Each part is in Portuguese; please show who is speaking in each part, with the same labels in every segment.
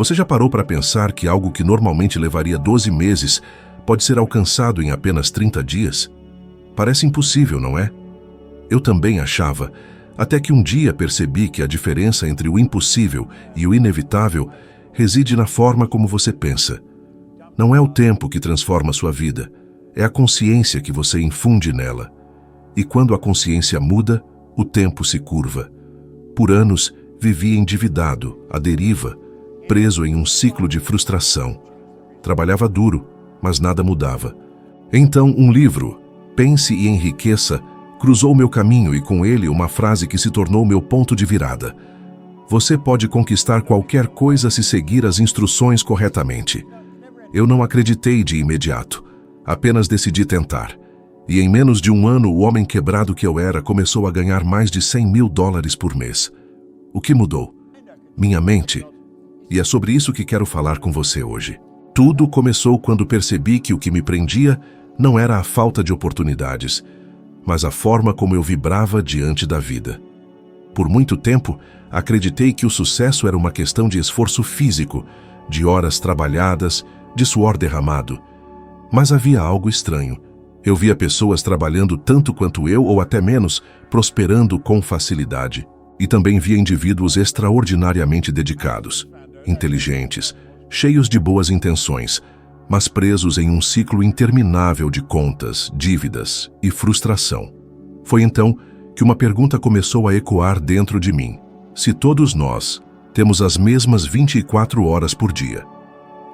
Speaker 1: Você já parou para pensar que algo que normalmente levaria 12 meses pode ser alcançado em apenas 30 dias? Parece impossível, não é? Eu também achava, até que um dia percebi que a diferença entre o impossível e o inevitável reside na forma como você pensa. Não é o tempo que transforma sua vida, é a consciência que você infunde nela. E quando a consciência muda, o tempo se curva. Por anos, vivi endividado, à deriva, preso em um ciclo de frustração. Trabalhava duro, mas nada mudava. Então, um livro, Pense e Enriqueça, cruzou meu caminho e com ele uma frase que se tornou meu ponto de virada. Você pode conquistar qualquer coisa se seguir as instruções corretamente. Eu não acreditei de imediato, apenas decidi tentar. E em menos de um ano, o homem quebrado que eu era começou a ganhar mais de $100.000 por mês. O que mudou? Minha mente. E é sobre isso que quero falar com você hoje. Tudo começou quando percebi que o que me prendia não era a falta de oportunidades, mas a forma como eu vibrava diante da vida. Por muito tempo, acreditei que o sucesso era uma questão de esforço físico, de horas trabalhadas, de suor derramado. Mas havia algo estranho. Eu via pessoas trabalhando tanto quanto eu ou até menos, prosperando com facilidade. E também via indivíduos extraordinariamente dedicados, inteligentes, cheios de boas intenções, mas presos em um ciclo interminável de contas, dívidas e frustração. Foi então que uma pergunta começou a ecoar dentro de mim. Se todos nós temos as mesmas 24 horas por dia,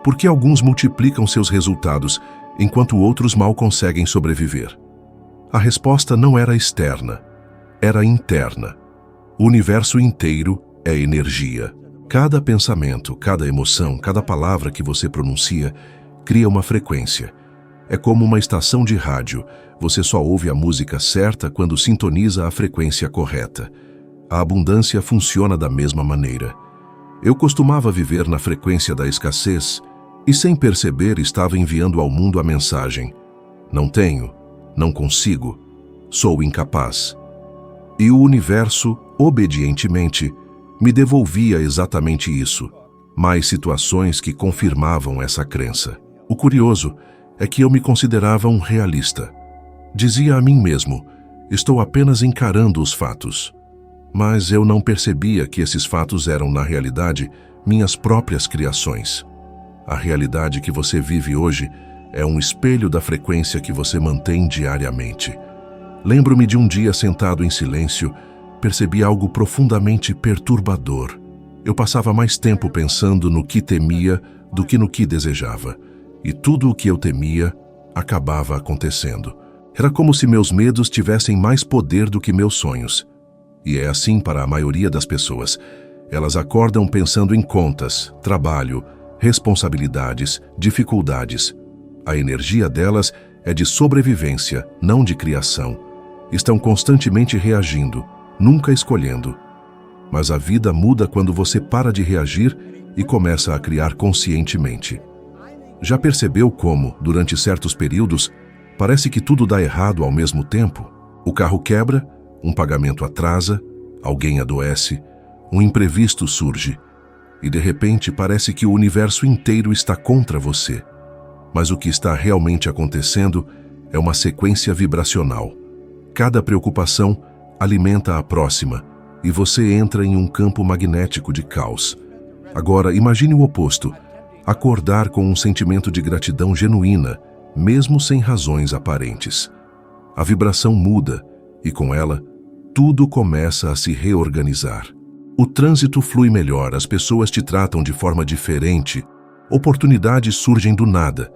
Speaker 1: por que alguns multiplicam seus resultados enquanto outros mal conseguem sobreviver? A resposta não era externa, era interna. O universo inteiro é energia. Cada pensamento, cada emoção, cada palavra que você pronuncia cria uma frequência. É como uma estação de rádio. Você só ouve a música certa quando sintoniza a frequência correta. A abundância funciona da mesma maneira. Eu costumava viver na frequência da escassez e, sem perceber, estava enviando ao mundo a mensagem: não tenho, não consigo, sou incapaz. E o universo, obedientemente, me devolvia exatamente isso, mais situações que confirmavam essa crença. O curioso é que eu me considerava um realista. Dizia a mim mesmo: estou apenas encarando os fatos. Mas eu não percebia que esses fatos eram, na realidade, minhas próprias criações. A realidade que você vive hoje é um espelho da frequência que você mantém diariamente. Lembro-me de um dia sentado em silêncio, percebi algo profundamente perturbador. Eu passava mais tempo pensando no que temia do que no que desejava. E tudo o que eu temia acabava acontecendo. Era como se meus medos tivessem mais poder do que meus sonhos. E é assim para a maioria das pessoas. Elas acordam pensando em contas, trabalho, responsabilidades, dificuldades. A energia delas é de sobrevivência, não de criação. Estão constantemente reagindo, nunca escolhendo. Mas a vida muda quando você para de reagir e começa a criar conscientemente. Já percebeu como, durante certos períodos, parece que tudo dá errado ao mesmo tempo? O carro quebra, um pagamento atrasa, alguém adoece, um imprevisto surge. E de repente parece que o universo inteiro está contra você. Mas o que está realmente acontecendo é uma sequência vibracional. Cada preocupação alimenta a próxima e você entra em um campo magnético de caos. Agora, imagine o oposto: acordar com um sentimento de gratidão genuína, mesmo sem razões aparentes. A vibração muda e, com ela, tudo começa a se reorganizar. O trânsito flui melhor, as pessoas te tratam de forma diferente, oportunidades surgem do nada.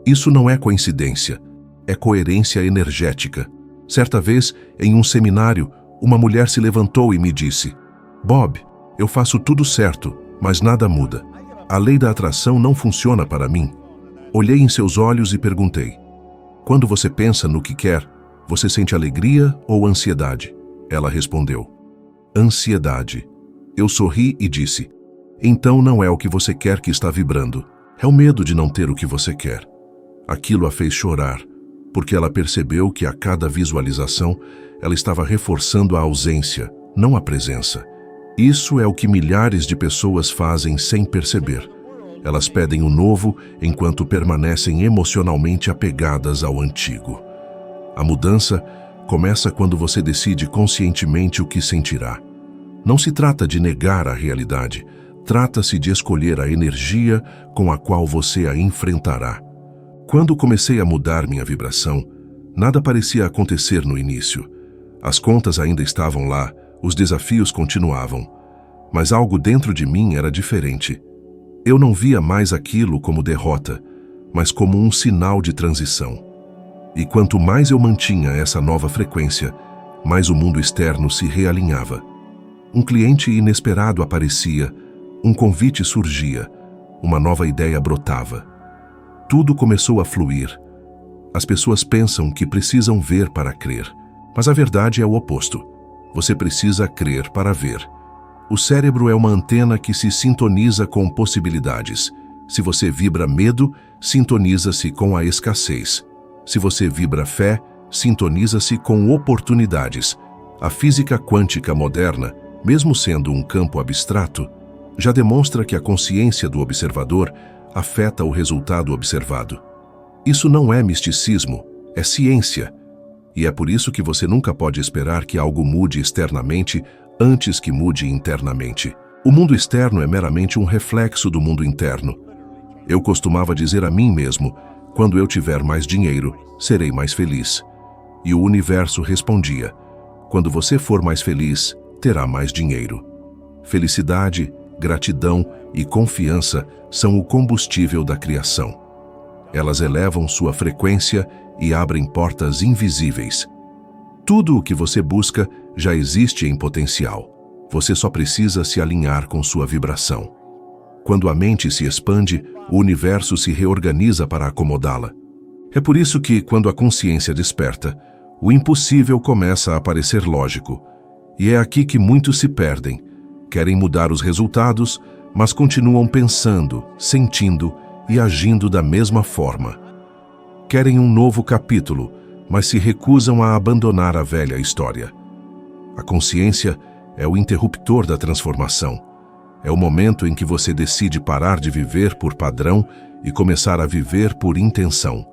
Speaker 1: Isso não é coincidência, é coerência energética. Certa vez, em um seminário, uma mulher se levantou e me disse: Bob, eu faço tudo certo, mas nada muda. A lei da atração não funciona para mim. Olhei em seus olhos e perguntei: quando você pensa no que quer, você sente alegria ou ansiedade? Ela respondeu: ansiedade. Eu sorri e disse: então não é o que você quer que está vibrando, é o medo de não ter o que você quer. Aquilo a fez chorar, porque ela percebeu que a cada visualização ela estava reforçando a ausência, não a presença. Isso é o que milhares de pessoas fazem sem perceber. Elas pedem o novo enquanto permanecem emocionalmente apegadas ao antigo. A mudança começa quando você decide conscientemente o que sentirá. Não se trata de negar a realidade, trata-se de escolher a energia com a qual você a enfrentará. Quando comecei a mudar minha vibração, nada parecia acontecer no início. As contas ainda estavam lá, os desafios continuavam. Mas algo dentro de mim era diferente. Eu não via mais aquilo como derrota, mas como um sinal de transição. E quanto mais eu mantinha essa nova frequência, mais o mundo externo se realinhava. Um cliente inesperado aparecia, um convite surgia, uma nova ideia brotava. Tudo começou a fluir. As pessoas pensam que precisam ver para crer, mas a verdade é o oposto. Você precisa crer para ver. O cérebro é uma antena que se sintoniza com possibilidades. Se você vibra medo, sintoniza-se com a escassez. Se você vibra fé, sintoniza-se com oportunidades. A física quântica moderna, mesmo sendo um campo abstrato, já demonstra que a consciência do observador afeta o resultado observado. Isso não é misticismo, é ciência. E é por isso que você nunca pode esperar que algo mude externamente antes que mude internamente. O mundo externo é meramente um reflexo do mundo interno. Eu costumava dizer a mim mesmo, quando eu tiver mais dinheiro, serei mais feliz. E o universo respondia, quando você for mais feliz, terá mais dinheiro. Felicidade, gratidão e confiança são o combustível da criação. Elas elevam sua frequência e abrem portas invisíveis. Tudo o que você busca já existe em potencial. Você só precisa se alinhar com sua vibração. Quando a mente se expande, o universo se reorganiza para acomodá-la. É por isso que, quando a consciência desperta, o impossível começa a parecer lógico. E é aqui que muitos se perdem. Querem mudar os resultados, mas continuam pensando, sentindo e agindo da mesma forma. Querem um novo capítulo, mas se recusam a abandonar a velha história. A consciência é o interruptor da transformação. É o momento em que você decide parar de viver por padrão e começar a viver por intenção.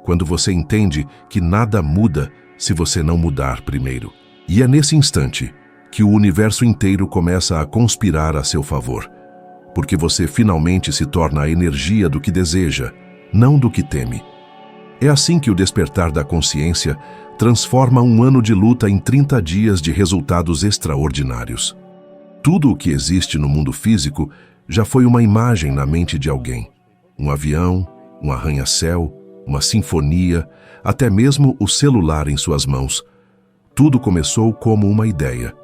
Speaker 1: Quando você entende que nada muda se você não mudar primeiro. E é nesse instante que o universo inteiro começa a conspirar a seu favor. Porque você finalmente se torna a energia do que deseja, não do que teme. É assim que o despertar da consciência transforma um ano de luta em 30 dias de resultados extraordinários. Tudo o que existe no mundo físico já foi uma imagem na mente de alguém. Um avião, um arranha-céu, uma sinfonia, até mesmo o celular em suas mãos. Tudo começou como uma ideia.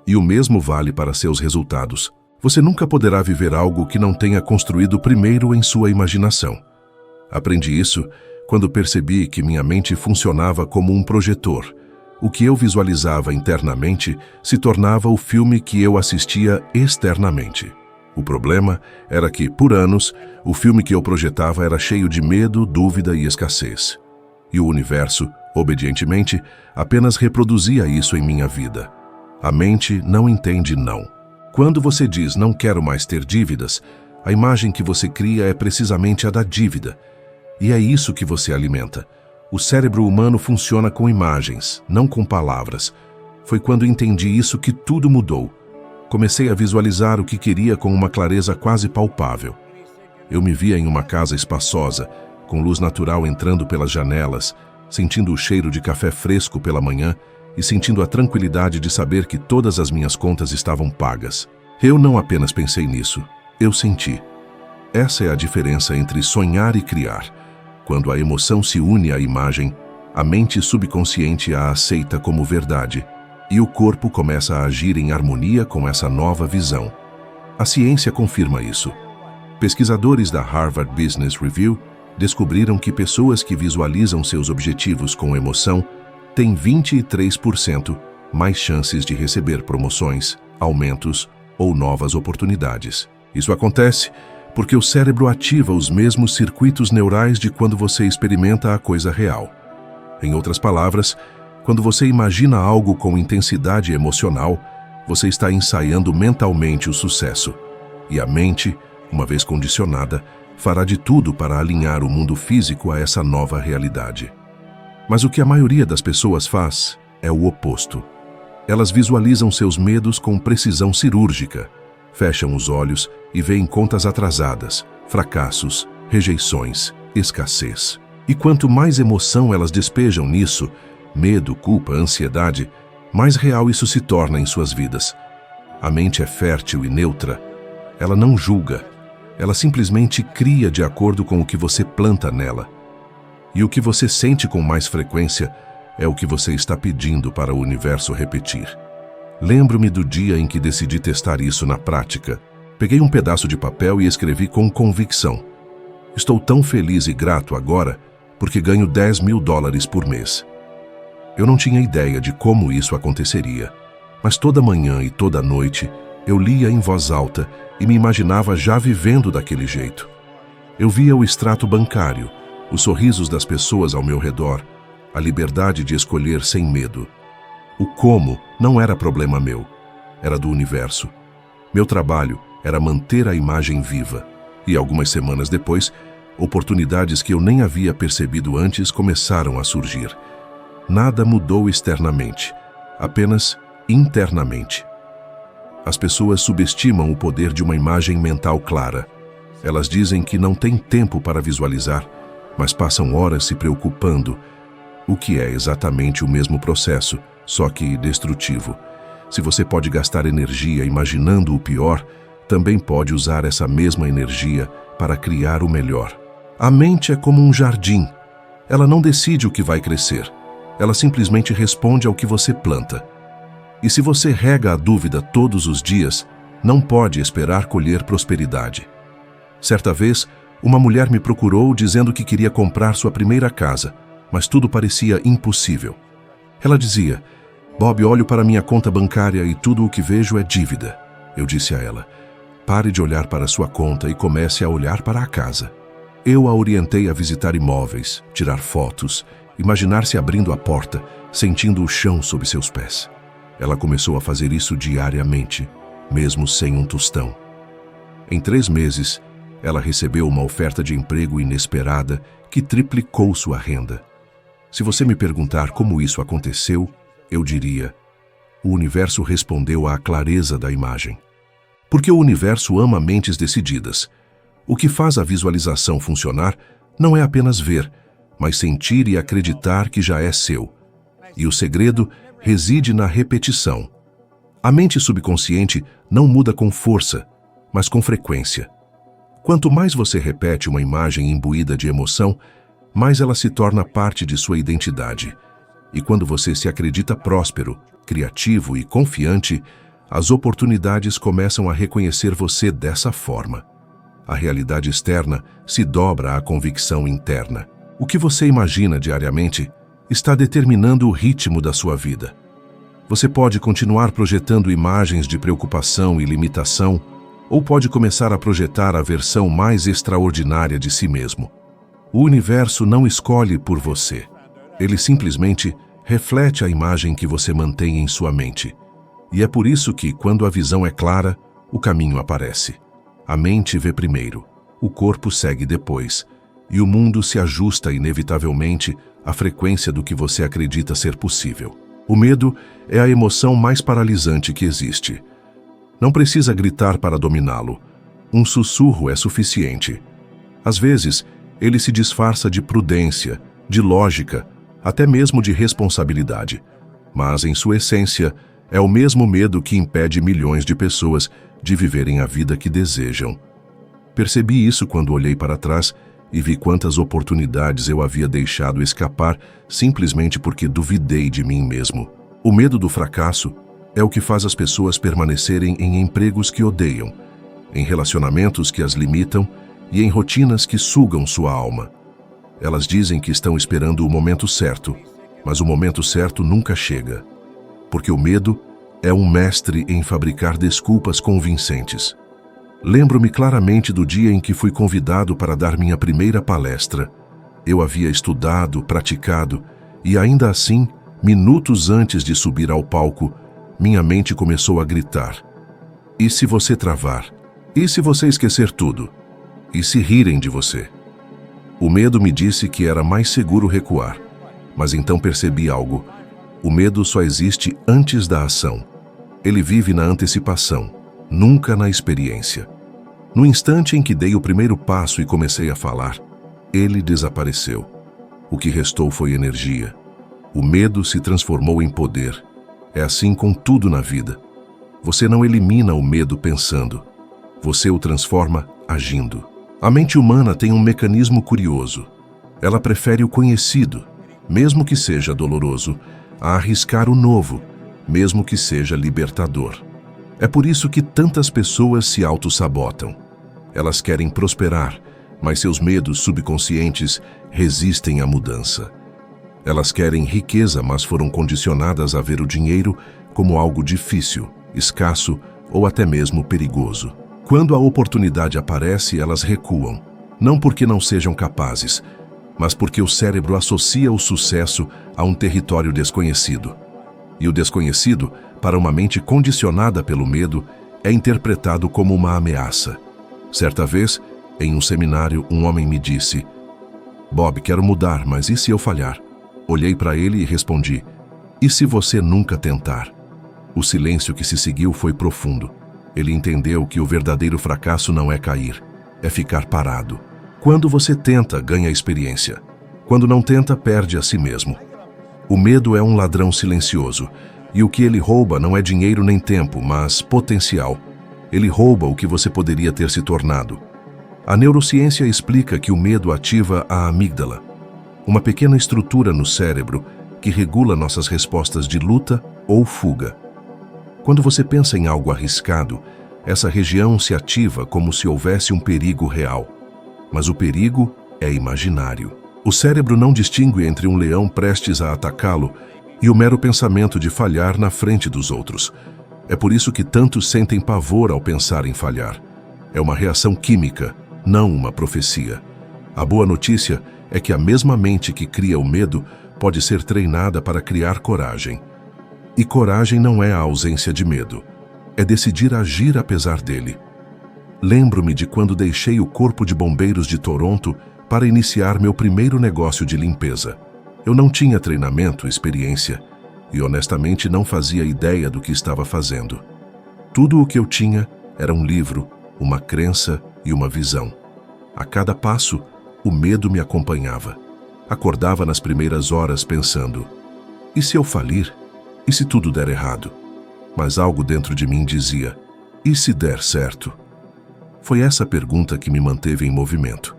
Speaker 1: E o mesmo vale para seus resultados. Você nunca poderá viver algo que não tenha construído primeiro em sua imaginação. Aprendi isso quando percebi que minha mente funcionava como um projetor. O que eu visualizava internamente se tornava o filme que eu assistia externamente. O problema era que, por anos, o filme que eu projetava era cheio de medo, dúvida e escassez. E o universo, obedientemente, apenas reproduzia isso em minha vida. A mente não entende não. Quando você diz não quero mais ter dívidas, a imagem que você cria é precisamente a da dívida. E é isso que você alimenta. O cérebro humano funciona com imagens, não com palavras. Foi quando entendi isso que tudo mudou. Comecei a visualizar o que queria com uma clareza quase palpável. Eu me via em uma casa espaçosa, com luz natural entrando pelas janelas, sentindo o cheiro de café fresco pela manhã e sentindo a tranquilidade de saber que todas as minhas contas estavam pagas. Eu não apenas pensei nisso, eu senti. Essa é a diferença entre sonhar e criar. Quando a emoção se une à imagem, a mente subconsciente a aceita como verdade e o corpo começa a agir em harmonia com essa nova visão. A ciência confirma isso. Pesquisadores da Harvard Business Review descobriram que pessoas que visualizam seus objetivos com emoção têm 23% mais chances de receber promoções, aumentos ou novas oportunidades. Isso acontece porque o cérebro ativa os mesmos circuitos neurais de quando você experimenta a coisa real. Em outras palavras, quando você imagina algo com intensidade emocional, você está ensaiando mentalmente o sucesso. E a mente, uma vez condicionada, fará de tudo para alinhar o mundo físico a essa nova realidade. Mas o que a maioria das pessoas faz é o oposto. Elas visualizam seus medos com precisão cirúrgica, fecham os olhos e veem contas atrasadas, fracassos, rejeições, escassez. E quanto mais emoção elas despejam nisso, medo, culpa, ansiedade, mais real isso se torna em suas vidas. A mente é fértil e neutra. Ela não julga. Ela simplesmente cria de acordo com o que você planta nela. E o que você sente com mais frequência é o que você está pedindo para o universo repetir. Lembro-me do dia em que decidi testar isso na prática. Peguei um pedaço de papel e escrevi com convicção: estou tão feliz e grato agora porque ganho $10.000 por mês. Eu não tinha ideia de como isso aconteceria, mas toda manhã e toda noite eu lia em voz alta e me imaginava já vivendo daquele jeito. Eu via o extrato bancário, os sorrisos das pessoas ao meu redor, a liberdade de escolher sem medo. O como não era problema meu, era do universo. Meu trabalho era manter a imagem viva, e algumas semanas depois, oportunidades que eu nem havia percebido antes começaram a surgir. Nada mudou externamente, apenas internamente. As pessoas subestimam o poder de uma imagem mental clara. Elas dizem que não têm tempo para visualizar, mas passam horas se preocupando, o que é exatamente o mesmo processo, só que destrutivo. Se você pode gastar energia imaginando o pior, também pode usar essa mesma energia para criar o melhor. A mente é como um jardim. Ela não decide o que vai crescer. Ela simplesmente responde ao que você planta. E se você rega a dúvida todos os dias, não pode esperar colher prosperidade. Certa vez, uma mulher me procurou dizendo que queria comprar sua primeira casa, mas tudo parecia impossível. Ela dizia: Bob, olho para minha conta bancária e tudo o que vejo é dívida. Eu disse a ela: pare de olhar para sua conta e comece a olhar para a casa. Eu a orientei a visitar imóveis, tirar fotos, imaginar-se abrindo a porta, sentindo o chão sob seus pés. Ela começou a fazer isso diariamente, mesmo sem um tostão. Em 3 meses, ela recebeu uma oferta de emprego inesperada que triplicou sua renda. Se você me perguntar como isso aconteceu, eu diria: o universo respondeu à clareza da imagem. Porque o universo ama mentes decididas. O que faz a visualização funcionar não é apenas ver, mas sentir e acreditar que já é seu. E o segredo reside na repetição. A mente subconsciente não muda com força, mas com frequência. Quanto mais você repete uma imagem imbuída de emoção, mais ela se torna parte de sua identidade. E quando você se acredita próspero, criativo e confiante, as oportunidades começam a reconhecer você dessa forma. A realidade externa se dobra à convicção interna. O que você imagina diariamente está determinando o ritmo da sua vida. Você pode continuar projetando imagens de preocupação e limitação, ou pode começar a projetar a versão mais extraordinária de si mesmo. O universo não escolhe por você. Ele simplesmente reflete a imagem que você mantém em sua mente. E é por isso que, quando a visão é clara, o caminho aparece. A mente vê primeiro, o corpo segue depois, e o mundo se ajusta inevitavelmente à frequência do que você acredita ser possível. O medo é a emoção mais paralisante que existe. Não precisa gritar para dominá-lo. Um sussurro é suficiente. Às vezes, ele se disfarça de prudência, de lógica, até mesmo de responsabilidade. Mas, em sua essência, é o mesmo medo que impede milhões de pessoas de viverem a vida que desejam. Percebi isso quando olhei para trás e vi quantas oportunidades eu havia deixado escapar simplesmente porque duvidei de mim mesmo. O medo do fracasso é o que faz as pessoas permanecerem em empregos que odeiam, em relacionamentos que as limitam e em rotinas que sugam sua alma. Elas dizem que estão esperando o momento certo, mas o momento certo nunca chega. Porque o medo é um mestre em fabricar desculpas convincentes. Lembro-me claramente do dia em que fui convidado para dar minha primeira palestra. Eu havia estudado, praticado, e ainda assim, minutos antes de subir ao palco, minha mente começou a gritar. E se você travar? E se você esquecer tudo? E se rirem de você? O medo me disse que era mais seguro recuar, mas então percebi algo. O medo só existe antes da ação. Ele vive na antecipação, nunca na experiência. No instante em que dei o primeiro passo e comecei a falar, ele desapareceu. O que restou foi energia. O medo se transformou em poder. É assim com tudo na vida. Você não elimina o medo pensando. Você o transforma agindo. A mente humana tem um mecanismo curioso. Ela prefere o conhecido, mesmo que seja doloroso, a arriscar o novo, mesmo que seja libertador. É por isso que tantas pessoas se auto-sabotam. Elas querem prosperar, mas seus medos subconscientes resistem à mudança. Elas querem riqueza, mas foram condicionadas a ver o dinheiro como algo difícil, escasso ou até mesmo perigoso. Quando a oportunidade aparece, elas recuam, não porque não sejam capazes, mas porque o cérebro associa o sucesso a um território desconhecido. E o desconhecido, para uma mente condicionada pelo medo, é interpretado como uma ameaça. Certa vez, em um seminário, um homem me disse: "Bob, quero mudar, mas e se eu falhar?" Olhei para ele e respondi: "E se você nunca tentar?" O silêncio que se seguiu foi profundo. Ele entendeu que o verdadeiro fracasso não é cair, é ficar parado. Quando você tenta, ganha experiência. Quando não tenta, perde a si mesmo. O medo é um ladrão silencioso, e o que ele rouba não é dinheiro nem tempo, mas potencial. Ele rouba o que você poderia ter se tornado. A neurociência explica que o medo ativa a amígdala, uma pequena estrutura no cérebro que regula nossas respostas de luta ou fuga. Quando você pensa em algo arriscado, essa região se ativa como se houvesse um perigo real. Mas o perigo é imaginário. O cérebro não distingue entre um leão prestes a atacá-lo e o mero pensamento de falhar na frente dos outros. É por isso que tantos sentem pavor ao pensar em falhar. É uma reação química, não uma profecia. A boa notícia é que a mesma mente que cria o medo pode ser treinada para criar coragem. E coragem não é a ausência de medo, é decidir agir apesar dele. Lembro-me de quando deixei o Corpo de Bombeiros de Toronto para iniciar meu primeiro negócio de limpeza. Eu não tinha treinamento, experiência, e honestamente não fazia ideia do que estava fazendo. Tudo o que eu tinha era um livro, uma crença e uma visão. A cada passo, o medo me acompanhava. Acordava nas primeiras horas pensando: e se eu falir? E se tudo der errado? Mas algo dentro de mim dizia: e se der certo? Foi essa pergunta que me manteve em movimento.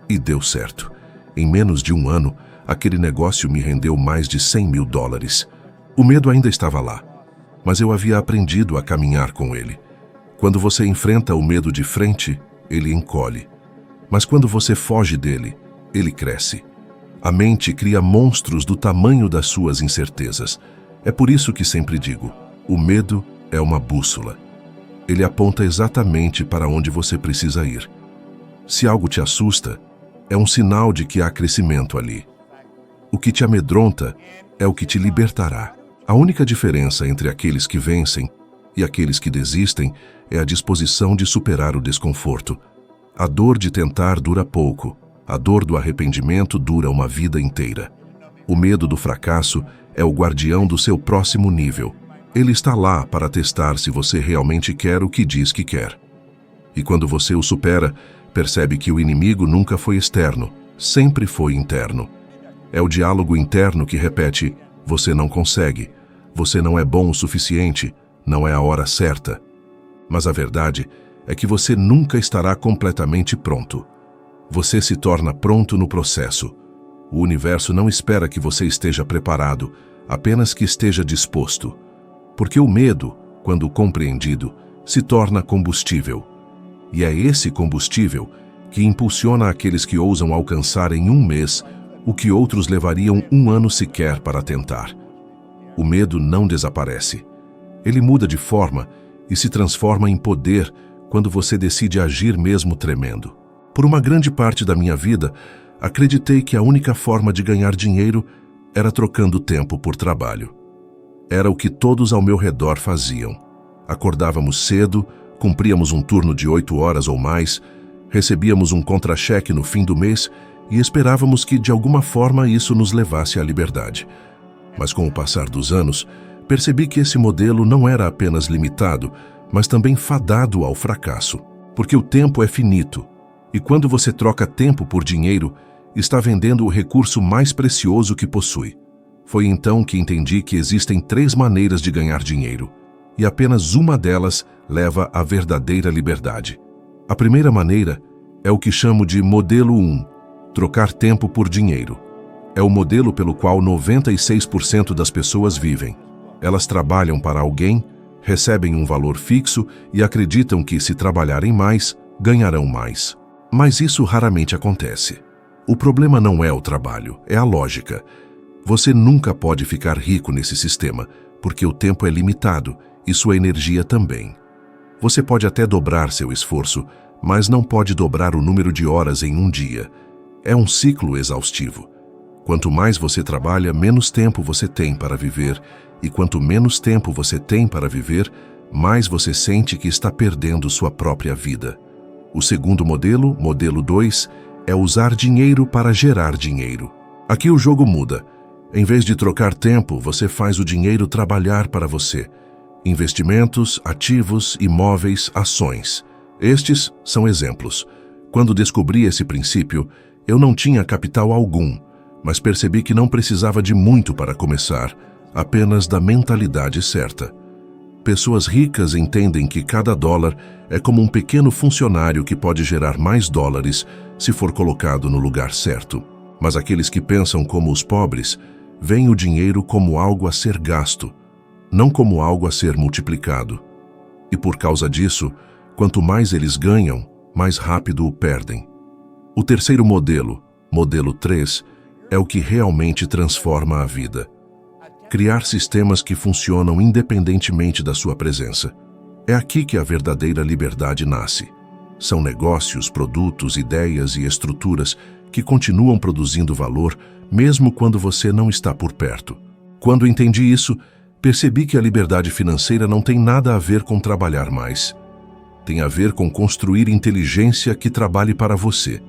Speaker 1: E deu certo. Em menos de um ano, aquele negócio me rendeu mais de $100.000. O medo ainda estava lá, mas eu havia aprendido a caminhar com ele. Quando você enfrenta o medo de frente, ele encolhe. Mas quando você foge dele, ele cresce. A mente cria monstros do tamanho das suas incertezas. É por isso que sempre digo: o medo é uma bússola. Ele aponta exatamente para onde você precisa ir. Se algo te assusta, é um sinal de que há crescimento ali. O que te amedronta é o que te libertará. A única diferença entre aqueles que vencem e aqueles que desistem é a disposição de superar o desconforto. A dor de tentar dura pouco. A dor do arrependimento dura uma vida inteira. O medo do fracasso é o guardião do seu próximo nível. Ele está lá para testar se você realmente quer o que diz que quer. E quando você o supera, percebe que o inimigo nunca foi externo, sempre foi interno. É o diálogo interno que repete: você não consegue, você não é bom o suficiente, não é a hora certa. Mas a verdade é que você nunca estará completamente pronto. Você se torna pronto no processo. O universo não espera que você esteja preparado, apenas que esteja disposto. Porque o medo, quando compreendido, se torna combustível. E é esse combustível que impulsiona aqueles que ousam alcançar em um mês o que outros levariam um ano sequer para tentar. O medo não desaparece. Ele muda de forma e se transforma em poder quando você decide agir mesmo tremendo. Por uma grande parte da minha vida, acreditei que a única forma de ganhar dinheiro era trocando tempo por trabalho. Era o que todos ao meu redor faziam. Acordávamos cedo, cumpríamos um turno de 8 horas ou mais, recebíamos um contra-cheque no fim do mês e esperávamos que, de alguma forma, isso nos levasse à liberdade. Mas com o passar dos anos, percebi que esse modelo não era apenas limitado, mas também fadado ao fracasso. Porque o tempo é finito, e quando você troca tempo por dinheiro, está vendendo o recurso mais precioso que possui. Foi então que entendi que existem 3 maneiras de ganhar dinheiro, e apenas uma delas leva à verdadeira liberdade. A primeira maneira é o que chamo de modelo 1, trocar tempo por dinheiro. É o modelo pelo qual 96% das pessoas vivem. Elas trabalham para alguém, recebem um valor fixo e acreditam que, se trabalharem mais, ganharão mais. Mas isso raramente acontece. O problema não é o trabalho, é a lógica. Você nunca pode ficar rico nesse sistema, porque o tempo é limitado e sua energia também. Você pode até dobrar seu esforço, mas não pode dobrar o número de horas em um dia. É um ciclo exaustivo. Quanto mais você trabalha, menos tempo você tem para viver, e quanto menos tempo você tem para viver, mais você sente que está perdendo sua própria vida. O segundo modelo, modelo 2, é usar dinheiro para gerar dinheiro. Aqui o jogo muda. Em vez de trocar tempo, você faz o dinheiro trabalhar para você. Investimentos, ativos, imóveis, ações. Estes são exemplos. Quando descobri esse princípio, eu não tinha capital algum, mas percebi que não precisava de muito para começar, apenas da mentalidade certa. Pessoas ricas entendem que cada dólar é como um pequeno funcionário que pode gerar mais dólares se for colocado no lugar certo. Mas aqueles que pensam como os pobres, veem o dinheiro como algo a ser gasto, não como algo a ser multiplicado. E por causa disso, quanto mais eles ganham, mais rápido o perdem. O terceiro modelo, modelo 3, é o que realmente transforma a vida. Criar sistemas que funcionam independentemente da sua presença. É aqui que a verdadeira liberdade nasce. São negócios, produtos, ideias e estruturas que continuam produzindo valor mesmo quando você não está por perto. Quando entendi isso, percebi que a liberdade financeira não tem nada a ver com trabalhar mais. Tem a ver com construir inteligência que trabalhe para você.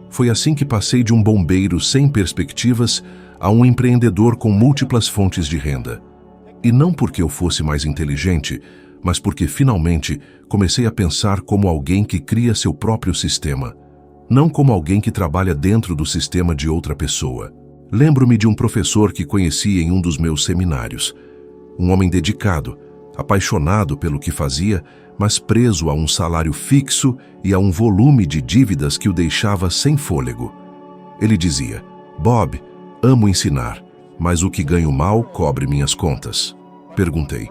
Speaker 1: Foi assim que passei de um bombeiro sem perspectivas a um empreendedor com múltiplas fontes de renda. E não porque eu fosse mais inteligente, mas porque finalmente comecei a pensar como alguém que cria seu próprio sistema, não como alguém que trabalha dentro do sistema de outra pessoa. Lembro-me de um professor que conheci em um dos meus seminários. Um homem dedicado, apaixonado pelo que fazia, mas preso a um salário fixo e a um volume de dívidas que o deixava sem fôlego. Ele dizia: "Bob, amo ensinar, mas o que ganho mal cobre minhas contas." Perguntei: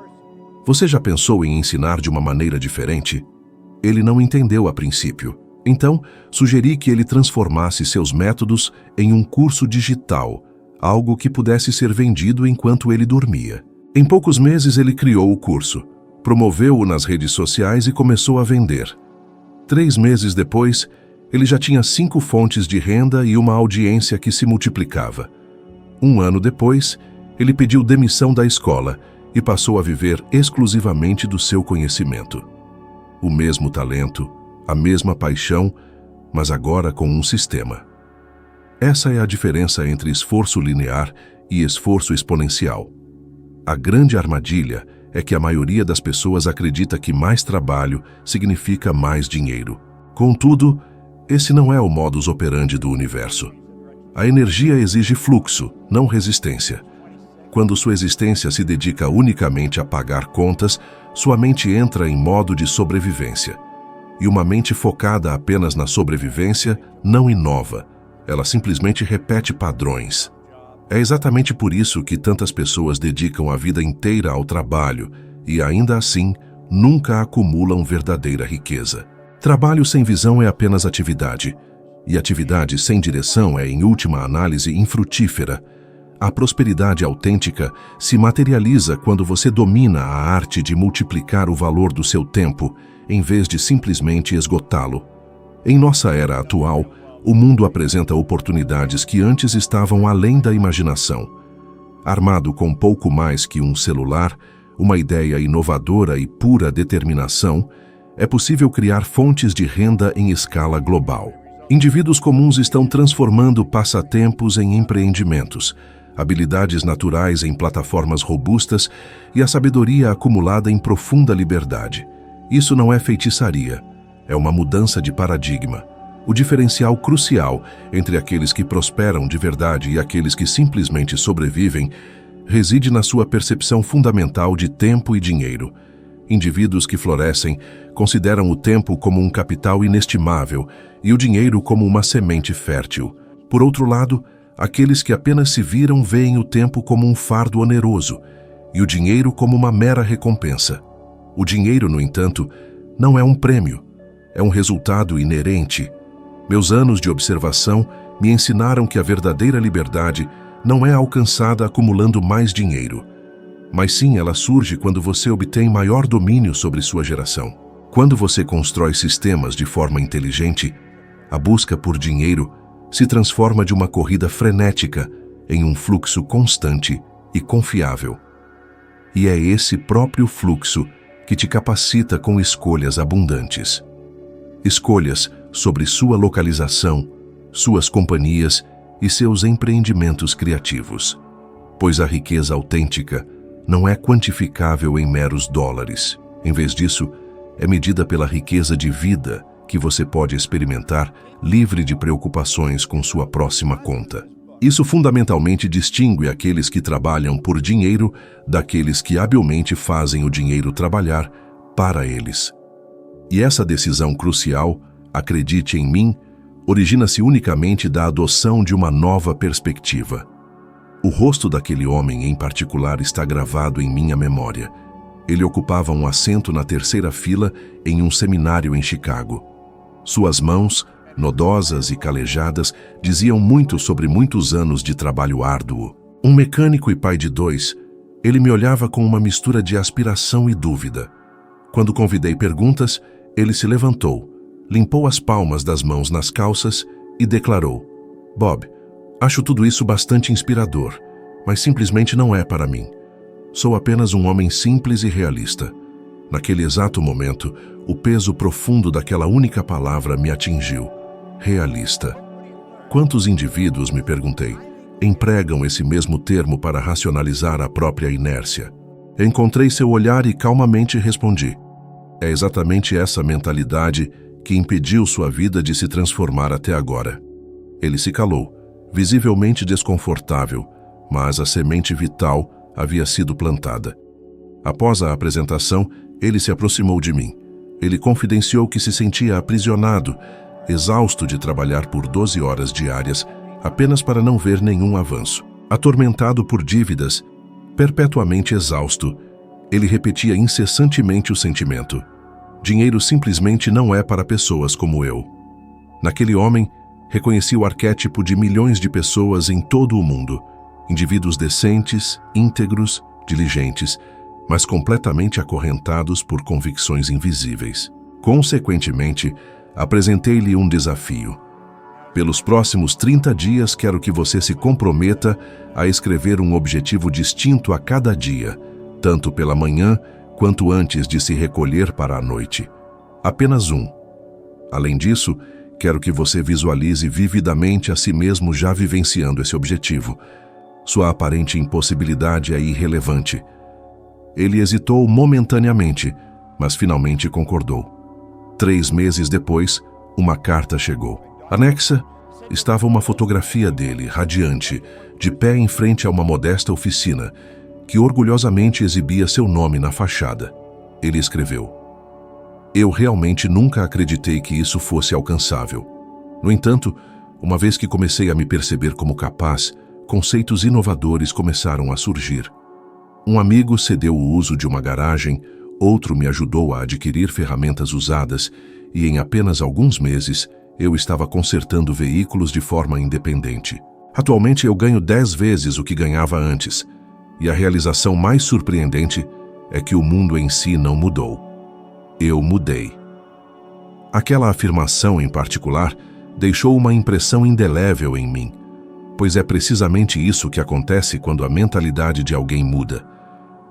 Speaker 1: "Você já pensou em ensinar de uma maneira diferente?" Ele não entendeu a princípio. Então, sugeri que ele transformasse seus métodos em um curso digital, algo que pudesse ser vendido enquanto ele dormia. Em poucos meses ele criou o curso, promoveu-o nas redes sociais e começou a vender. 3 meses depois, ele já tinha 5 fontes de renda e uma audiência que se multiplicava. 1 ano depois, ele pediu demissão da escola e passou a viver exclusivamente do seu conhecimento. O mesmo talento, a mesma paixão, mas agora com um sistema. Essa é a diferença entre esforço linear e esforço exponencial. A grande armadilha é que a maioria das pessoas acredita que mais trabalho significa mais dinheiro. Contudo, esse não é o modus operandi do universo. A energia exige fluxo, não resistência. Quando sua existência se dedica unicamente a pagar contas, sua mente entra em modo de sobrevivência. E uma mente focada apenas na sobrevivência não inova, ela simplesmente repete padrões. É exatamente por isso que tantas pessoas dedicam a vida inteira ao trabalho e, ainda assim, nunca acumulam verdadeira riqueza. Trabalho sem visão é apenas atividade, e atividade sem direção é, em última análise, infrutífera. A prosperidade autêntica se materializa quando você domina a arte de multiplicar o valor do seu tempo, em vez de simplesmente esgotá-lo. Em nossa era atual, o mundo apresenta oportunidades que antes estavam além da imaginação. armado com pouco mais que um celular, uma ideia inovadora e pura determinação, é possível criar fontes de renda em escala global. Indivíduos comuns estão transformando passatempos em empreendimentos, habilidades naturais em plataformas robustas e a sabedoria acumulada em profunda liberdade. Isso não é feitiçaria, é uma mudança de paradigma. O diferencial crucial entre aqueles que prosperam de verdade e aqueles que simplesmente sobrevivem reside na sua percepção fundamental de tempo e dinheiro. Indivíduos que florescem consideram o tempo como um capital inestimável e o dinheiro como uma semente fértil. Por outro lado, aqueles que apenas se viram veem o tempo como um fardo oneroso e o dinheiro como uma mera recompensa. O dinheiro, no entanto, não é um prêmio, é um resultado inerente. Meus anos de observação me ensinaram que a verdadeira liberdade não é alcançada acumulando mais dinheiro, mas sim ela surge quando você obtém maior domínio sobre sua geração. Quando você constrói sistemas de forma inteligente, a busca por dinheiro se transforma de uma corrida frenética em um fluxo constante e confiável. E é esse próprio fluxo que te capacita com escolhas abundantes. Escolhas sobre sua localização, suas companhias e seus empreendimentos criativos. Pois a riqueza autêntica não é quantificável em meros dólares. Em vez disso, é medida pela riqueza de vida que você pode experimentar livre de preocupações com sua próxima conta. Isso fundamentalmente distingue aqueles que trabalham por dinheiro daqueles que habilmente fazem o dinheiro trabalhar para eles. E essa decisão crucial, acredite em mim, origina-se unicamente da adoção de uma nova perspectiva. O rosto daquele homem em particular está gravado em minha memória. Ele ocupava um assento na terceira fila em um seminário em Chicago. Suas mãos, nodosas e calejadas, diziam muito sobre muitos anos de trabalho árduo. Um mecânico e pai de 2, ele me olhava com uma mistura de aspiração e dúvida. Quando convidei perguntas, ele se levantou, limpou as palmas das mãos nas calças e declarou: "Bob, acho tudo isso bastante inspirador, mas simplesmente não é para mim. Sou apenas um homem simples e realista." Naquele exato momento, o peso profundo daquela única palavra me atingiu. Realista. Quantos indivíduos, me perguntei, empregam esse mesmo termo para racionalizar a própria inércia? Encontrei seu olhar e calmamente respondi: é exatamente essa mentalidade que impediu sua vida de se transformar até agora. Ele se calou, visivelmente desconfortável, mas a semente vital havia sido plantada. Após a apresentação, ele se aproximou de mim. Ele confidenciou que se sentia aprisionado, exausto de trabalhar por 12 horas diárias, apenas para não ver nenhum avanço. Atormentado por dívidas, perpetuamente exausto, ele repetia incessantemente o sentimento: dinheiro simplesmente não é para pessoas como eu. Naquele homem, reconheci o arquétipo de milhões de pessoas em todo o mundo, indivíduos decentes, íntegros, diligentes, mas completamente acorrentados por convicções invisíveis. Consequentemente, apresentei-lhe um desafio. Pelos próximos 30 dias quero que você se comprometa a escrever um objetivo distinto a cada dia, tanto pela manhã quanto antes de se recolher para a noite. Apenas um. Além disso, quero que você visualize vividamente a si mesmo já vivenciando esse objetivo. Sua aparente impossibilidade é irrelevante. Ele hesitou momentaneamente, mas finalmente concordou. 3 meses depois, uma carta chegou. Anexa estava uma fotografia dele, radiante, de pé em frente a uma modesta oficina, que orgulhosamente exibia seu nome na fachada. Ele escreveu: eu realmente nunca acreditei que isso fosse alcançável. No entanto, uma vez que comecei a me perceber como capaz, conceitos inovadores começaram a surgir. Um amigo cedeu o uso de uma garagem, outro me ajudou a adquirir ferramentas usadas e em apenas alguns meses eu estava consertando veículos de forma independente. Atualmente eu ganho 10 vezes o que ganhava antes, e a realização mais surpreendente é que o mundo em si não mudou. Eu mudei. Aquela afirmação em particular deixou uma impressão indelével em mim. pois é precisamente isso que acontece quando a mentalidade de alguém muda.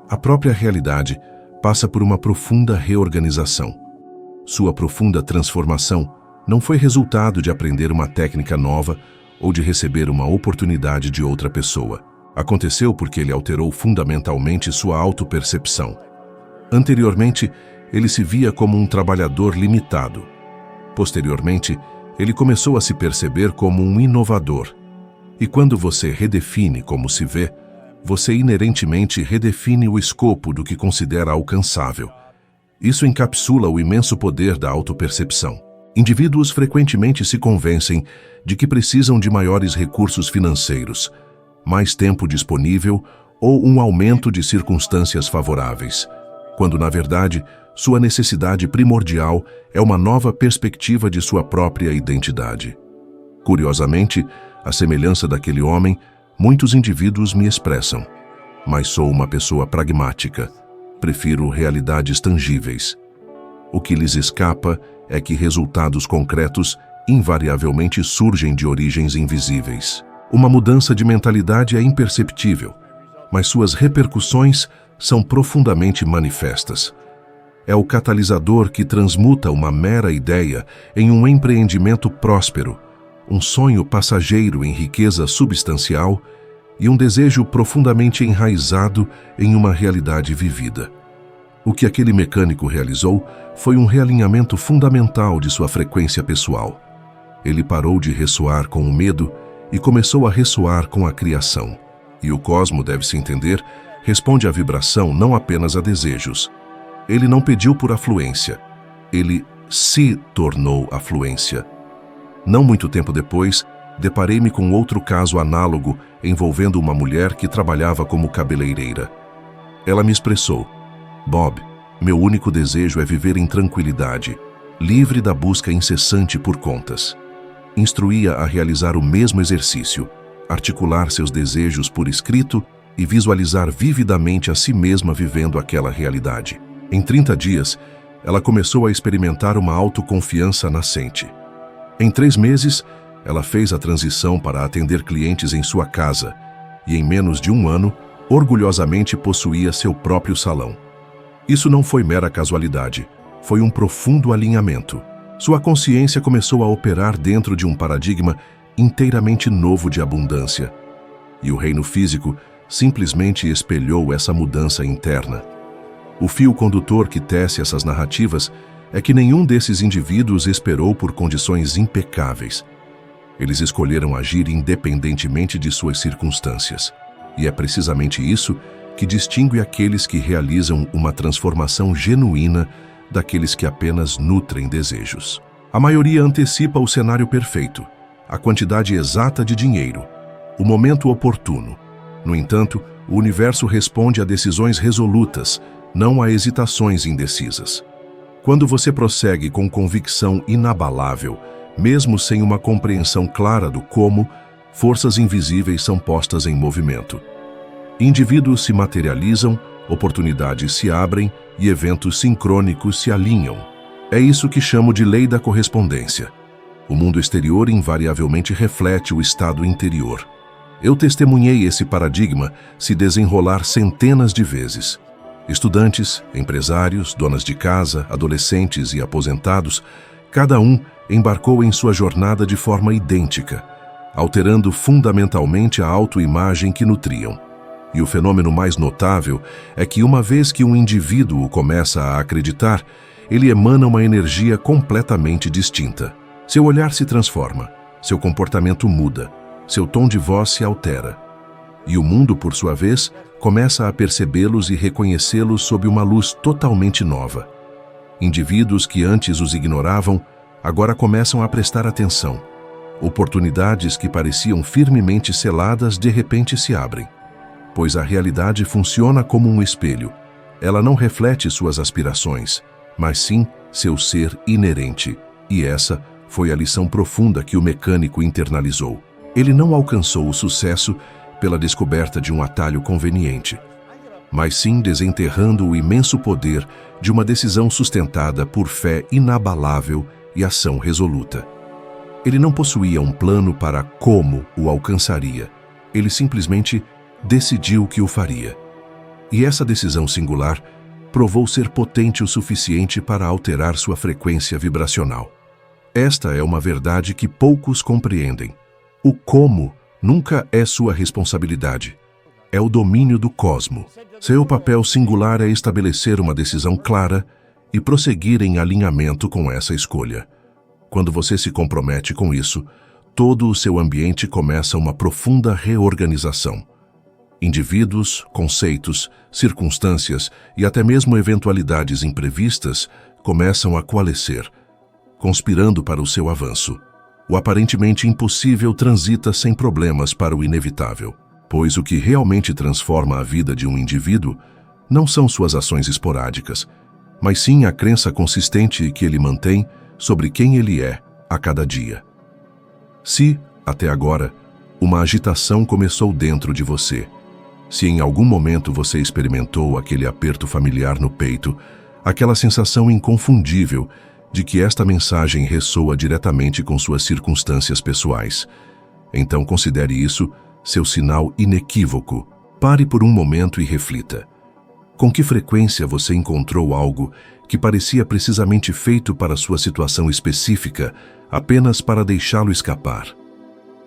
Speaker 1: A própria realidade passa por uma profunda reorganização. Sua profunda transformação não foi resultado de aprender uma técnica nova ou de receber uma oportunidade de outra pessoa. Aconteceu porque ele alterou fundamentalmente sua autopercepção. Anteriormente, ele se via como um trabalhador limitado. Posteriormente, ele começou a se perceber como um inovador. E quando você redefine como se vê, você inerentemente redefine o escopo do que considera alcançável. Isso encapsula o imenso poder da autopercepção. Indivíduos frequentemente se convencem de que precisam de maiores recursos financeiros, mais tempo disponível ou um aumento de circunstâncias favoráveis, quando, na verdade, sua necessidade primordial é uma nova perspectiva de sua própria identidade. Curiosamente, à semelhança daquele homem, muitos indivíduos me expressam: mas sou uma pessoa pragmática, prefiro realidades tangíveis. O que lhes escapa é que resultados concretos invariavelmente surgem de origens invisíveis. Uma mudança de mentalidade é imperceptível, mas suas repercussões são profundamente manifestas. É o catalisador que transmuta uma mera ideia em um empreendimento próspero, um sonho passageiro em riqueza substancial e um desejo profundamente enraizado em uma realidade vivida. O que aquele mecânico realizou foi um realinhamento fundamental de sua frequência pessoal. Ele parou de ressoar com o medo e começou a ressoar com a criação. E o cosmo, deve-se entender, responde à vibração, não apenas a desejos. Ele não pediu por afluência, ele se tornou afluência. Não muito tempo depois, deparei-me com outro caso análogo envolvendo uma mulher que trabalhava como cabeleireira. Ela me expressou: Bob, meu único desejo é viver em tranquilidade, livre da busca incessante por contas. Instruía a realizar o mesmo exercício, articular seus desejos por escrito e visualizar vividamente a si mesma vivendo aquela realidade. Em 30 dias, ela começou a experimentar uma autoconfiança nascente. Em 3 meses, ela fez a transição para atender clientes em sua casa e, em menos de 1 ano, orgulhosamente possuía seu próprio salão. Isso não foi mera casualidade, foi um profundo alinhamento. Sua consciência começou a operar dentro de um paradigma inteiramente novo de abundância. E o reino físico simplesmente espelhou essa mudança interna. O fio condutor que tece essas narrativas é que nenhum desses indivíduos esperou por condições impecáveis. Eles escolheram agir independentemente de suas circunstâncias. E é precisamente isso que distingue aqueles que realizam uma transformação genuína daqueles que apenas nutrem desejos. A maioria antecipa o cenário perfeito, a quantidade exata de dinheiro, o momento oportuno. No entanto, o universo responde a decisões resolutas, não a hesitações indecisas. Quando você prossegue com convicção inabalável, mesmo sem uma compreensão clara do como, forças invisíveis são postas em movimento. Indivíduos se materializam, oportunidades se abrem e eventos sincrônicos se alinham. É isso que chamo de lei da correspondência. O mundo exterior invariavelmente reflete o estado interior. Eu testemunhei esse paradigma se desenrolar centenas de vezes. Estudantes, empresários, donas de casa, adolescentes e aposentados, cada um embarcou em sua jornada de forma idêntica, alterando fundamentalmente a autoimagem que nutriam. E o fenômeno mais notável é que uma vez que um indivíduo começa a acreditar, ele emana uma energia completamente distinta. Seu olhar se transforma, seu comportamento muda, seu tom de voz se altera. E o mundo, por sua vez, começa a percebê-los e reconhecê-los sob uma luz totalmente nova. Indivíduos que antes os ignoravam, agora começam a prestar atenção. Oportunidades que pareciam firmemente seladas de repente se abrem. Pois a realidade funciona como um espelho. Ela não reflete suas aspirações, mas sim seu ser inerente. E essa foi a lição profunda que o mecânico internalizou. Ele não alcançou o sucesso pela descoberta de um atalho conveniente, mas sim desenterrando o imenso poder de uma decisão sustentada por fé inabalável e ação resoluta. Ele não possuía um plano para como o alcançaria. Ele simplesmente decidiu que o faria. E essa decisão singular provou ser potente o suficiente para alterar sua frequência vibracional. Esta é uma verdade que poucos compreendem. O como nunca é sua responsabilidade. É o domínio do cosmo. Seu papel singular é estabelecer uma decisão clara e prosseguir em alinhamento com essa escolha. Quando você se compromete com isso, todo o seu ambiente começa uma profunda reorganização. Indivíduos, conceitos, circunstâncias e até mesmo eventualidades imprevistas começam a coalescer, conspirando para o seu avanço. O aparentemente impossível transita sem problemas para o inevitável, pois o que realmente transforma a vida de um indivíduo não são suas ações esporádicas, mas sim a crença consistente que ele mantém sobre quem ele é a cada dia. Se, até agora, uma agitação começou dentro de você, se em algum momento você experimentou aquele aperto familiar no peito, aquela sensação inconfundível de que esta mensagem ressoa diretamente com suas circunstâncias pessoais, então considere isso seu sinal inequívoco. Pare por um momento e reflita. Com que frequência você encontrou algo que parecia precisamente feito para sua situação específica, apenas para deixá-lo escapar?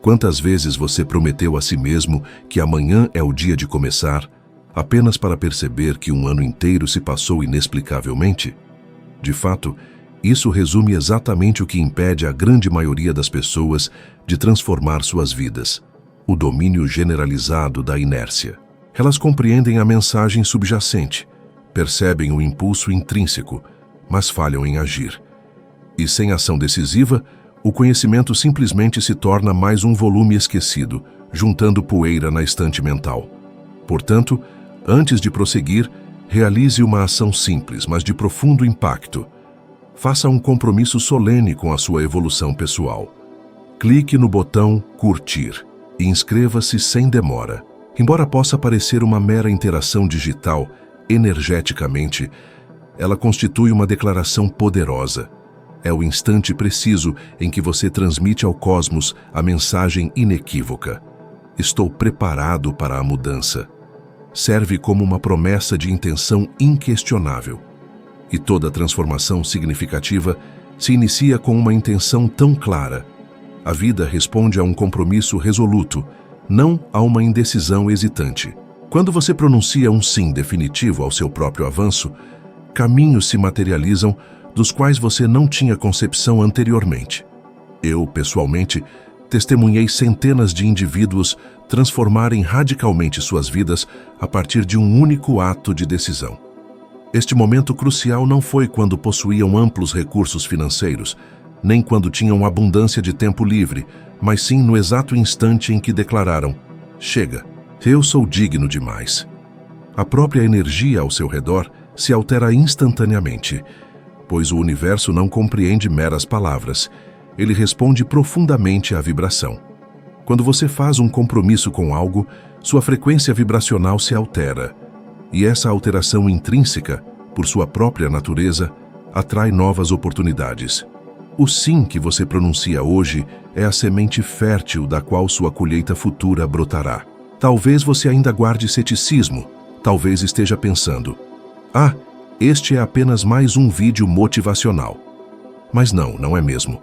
Speaker 1: Quantas vezes você prometeu a si mesmo que amanhã é o dia de começar, apenas para perceber que um ano inteiro se passou inexplicavelmente? De fato, isso resume exatamente o que impede a grande maioria das pessoas de transformar suas vidas: o domínio generalizado da inércia. Elas compreendem a mensagem subjacente, percebem o impulso intrínseco, mas falham em agir. E sem ação decisiva, o conhecimento simplesmente se torna mais um volume esquecido, juntando poeira na estante mental. Portanto, antes de prosseguir, realize uma ação simples, mas de profundo impacto. Faça um compromisso solene com a sua evolução pessoal. Clique no botão Curtir e inscreva-se sem demora. Embora possa parecer uma mera interação digital, energeticamente, ela constitui uma declaração poderosa. É o instante preciso em que você transmite ao cosmos a mensagem inequívoca: estou preparado para a mudança. Serve como uma promessa de intenção inquestionável. E toda transformação significativa se inicia com uma intenção tão clara. A vida responde a um compromisso resoluto, não a uma indecisão hesitante. Quando você pronuncia um sim definitivo ao seu próprio avanço, caminhos se materializam dos quais você não tinha concepção anteriormente. Eu, pessoalmente, testemunhei centenas de indivíduos transformarem radicalmente suas vidas a partir de um único ato de decisão. Este momento crucial não foi quando possuíam amplos recursos financeiros, nem quando tinham abundância de tempo livre, mas sim no exato instante em que declararam: chega, eu sou digno demais. A própria energia ao seu redor se altera instantaneamente, pois o universo não compreende meras palavras, ele responde profundamente à vibração. Quando você faz um compromisso com algo, sua frequência vibracional se altera, e essa alteração intrínseca, por sua própria natureza, atrai novas oportunidades. O sim que você pronuncia hoje é a semente fértil da qual sua colheita futura brotará. Talvez você ainda guarde ceticismo, talvez esteja pensando: ah, este é apenas mais um vídeo motivacional. Mas não é mesmo.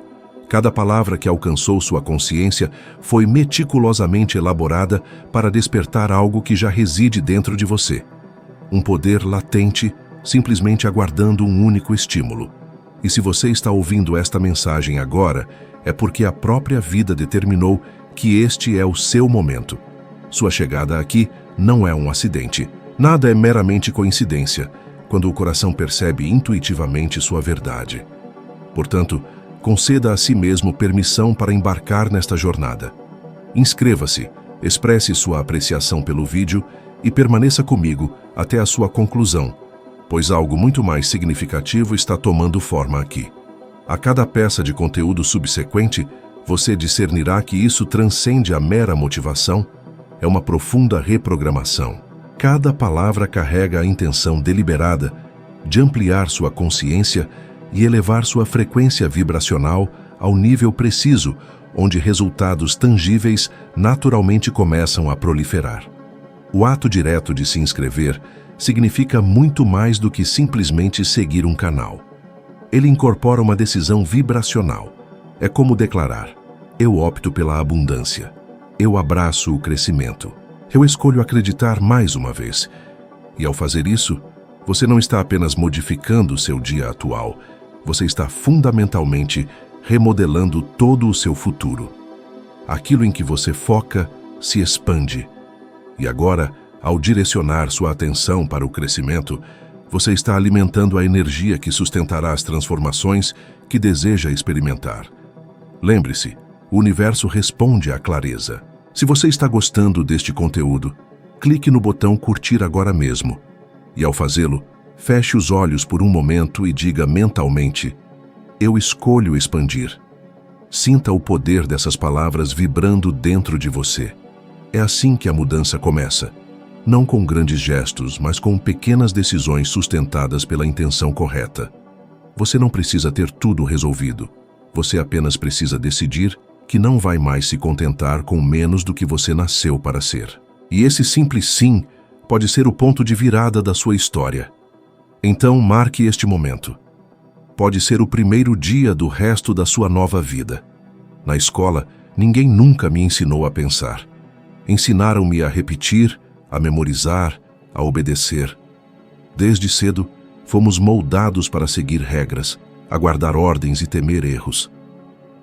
Speaker 1: Cada palavra que alcançou sua consciência foi meticulosamente elaborada para despertar algo que já reside dentro de você. Um poder latente, simplesmente aguardando um único estímulo. E se você está ouvindo esta mensagem agora, é porque a própria vida determinou que este é o seu momento. Sua chegada aqui não é um acidente. Nada é meramente coincidência, quando o coração percebe intuitivamente sua verdade. Portanto, conceda a si mesmo permissão para embarcar nesta jornada. Inscreva-se, expresse sua apreciação pelo vídeo e permaneça comigo até a sua conclusão, pois algo muito mais significativo está tomando forma aqui. A cada peça de conteúdo subsequente, você discernirá que isso transcende a mera motivação, é uma profunda reprogramação. Cada palavra carrega a intenção deliberada de ampliar sua consciência e elevar sua frequência vibracional ao nível preciso, onde resultados tangíveis naturalmente começam a proliferar. O ato direto de se inscrever significa muito mais do que simplesmente seguir um canal. Ele incorpora uma decisão vibracional. É como declarar: eu opto pela abundância. Eu abraço o crescimento. Eu escolho acreditar mais uma vez. E ao fazer isso, você não está apenas modificando o seu dia atual, você está fundamentalmente remodelando todo o seu futuro. Aquilo em que você foca se expande. E agora, ao direcionar sua atenção para o crescimento, você está alimentando a energia que sustentará as transformações que deseja experimentar. Lembre-se, o universo responde à clareza. Se você está gostando deste conteúdo, clique no botão curtir agora mesmo. E ao fazê-lo, feche os olhos por um momento e diga mentalmente: eu escolho expandir. Sinta o poder dessas palavras vibrando dentro de você. É assim que a mudança começa. Não com grandes gestos, mas com pequenas decisões sustentadas pela intenção correta. Você não precisa ter tudo resolvido. Você apenas precisa decidir que não vai mais se contentar com menos do que você nasceu para ser. E esse simples sim pode ser o ponto de virada da sua história. Então, marque este momento. Pode ser o primeiro dia do resto da sua nova vida. Na escola, ninguém nunca me ensinou a pensar. Ensinaram-me a repetir, a memorizar, a obedecer. Desde cedo, fomos moldados para seguir regras, aguardar ordens e temer erros.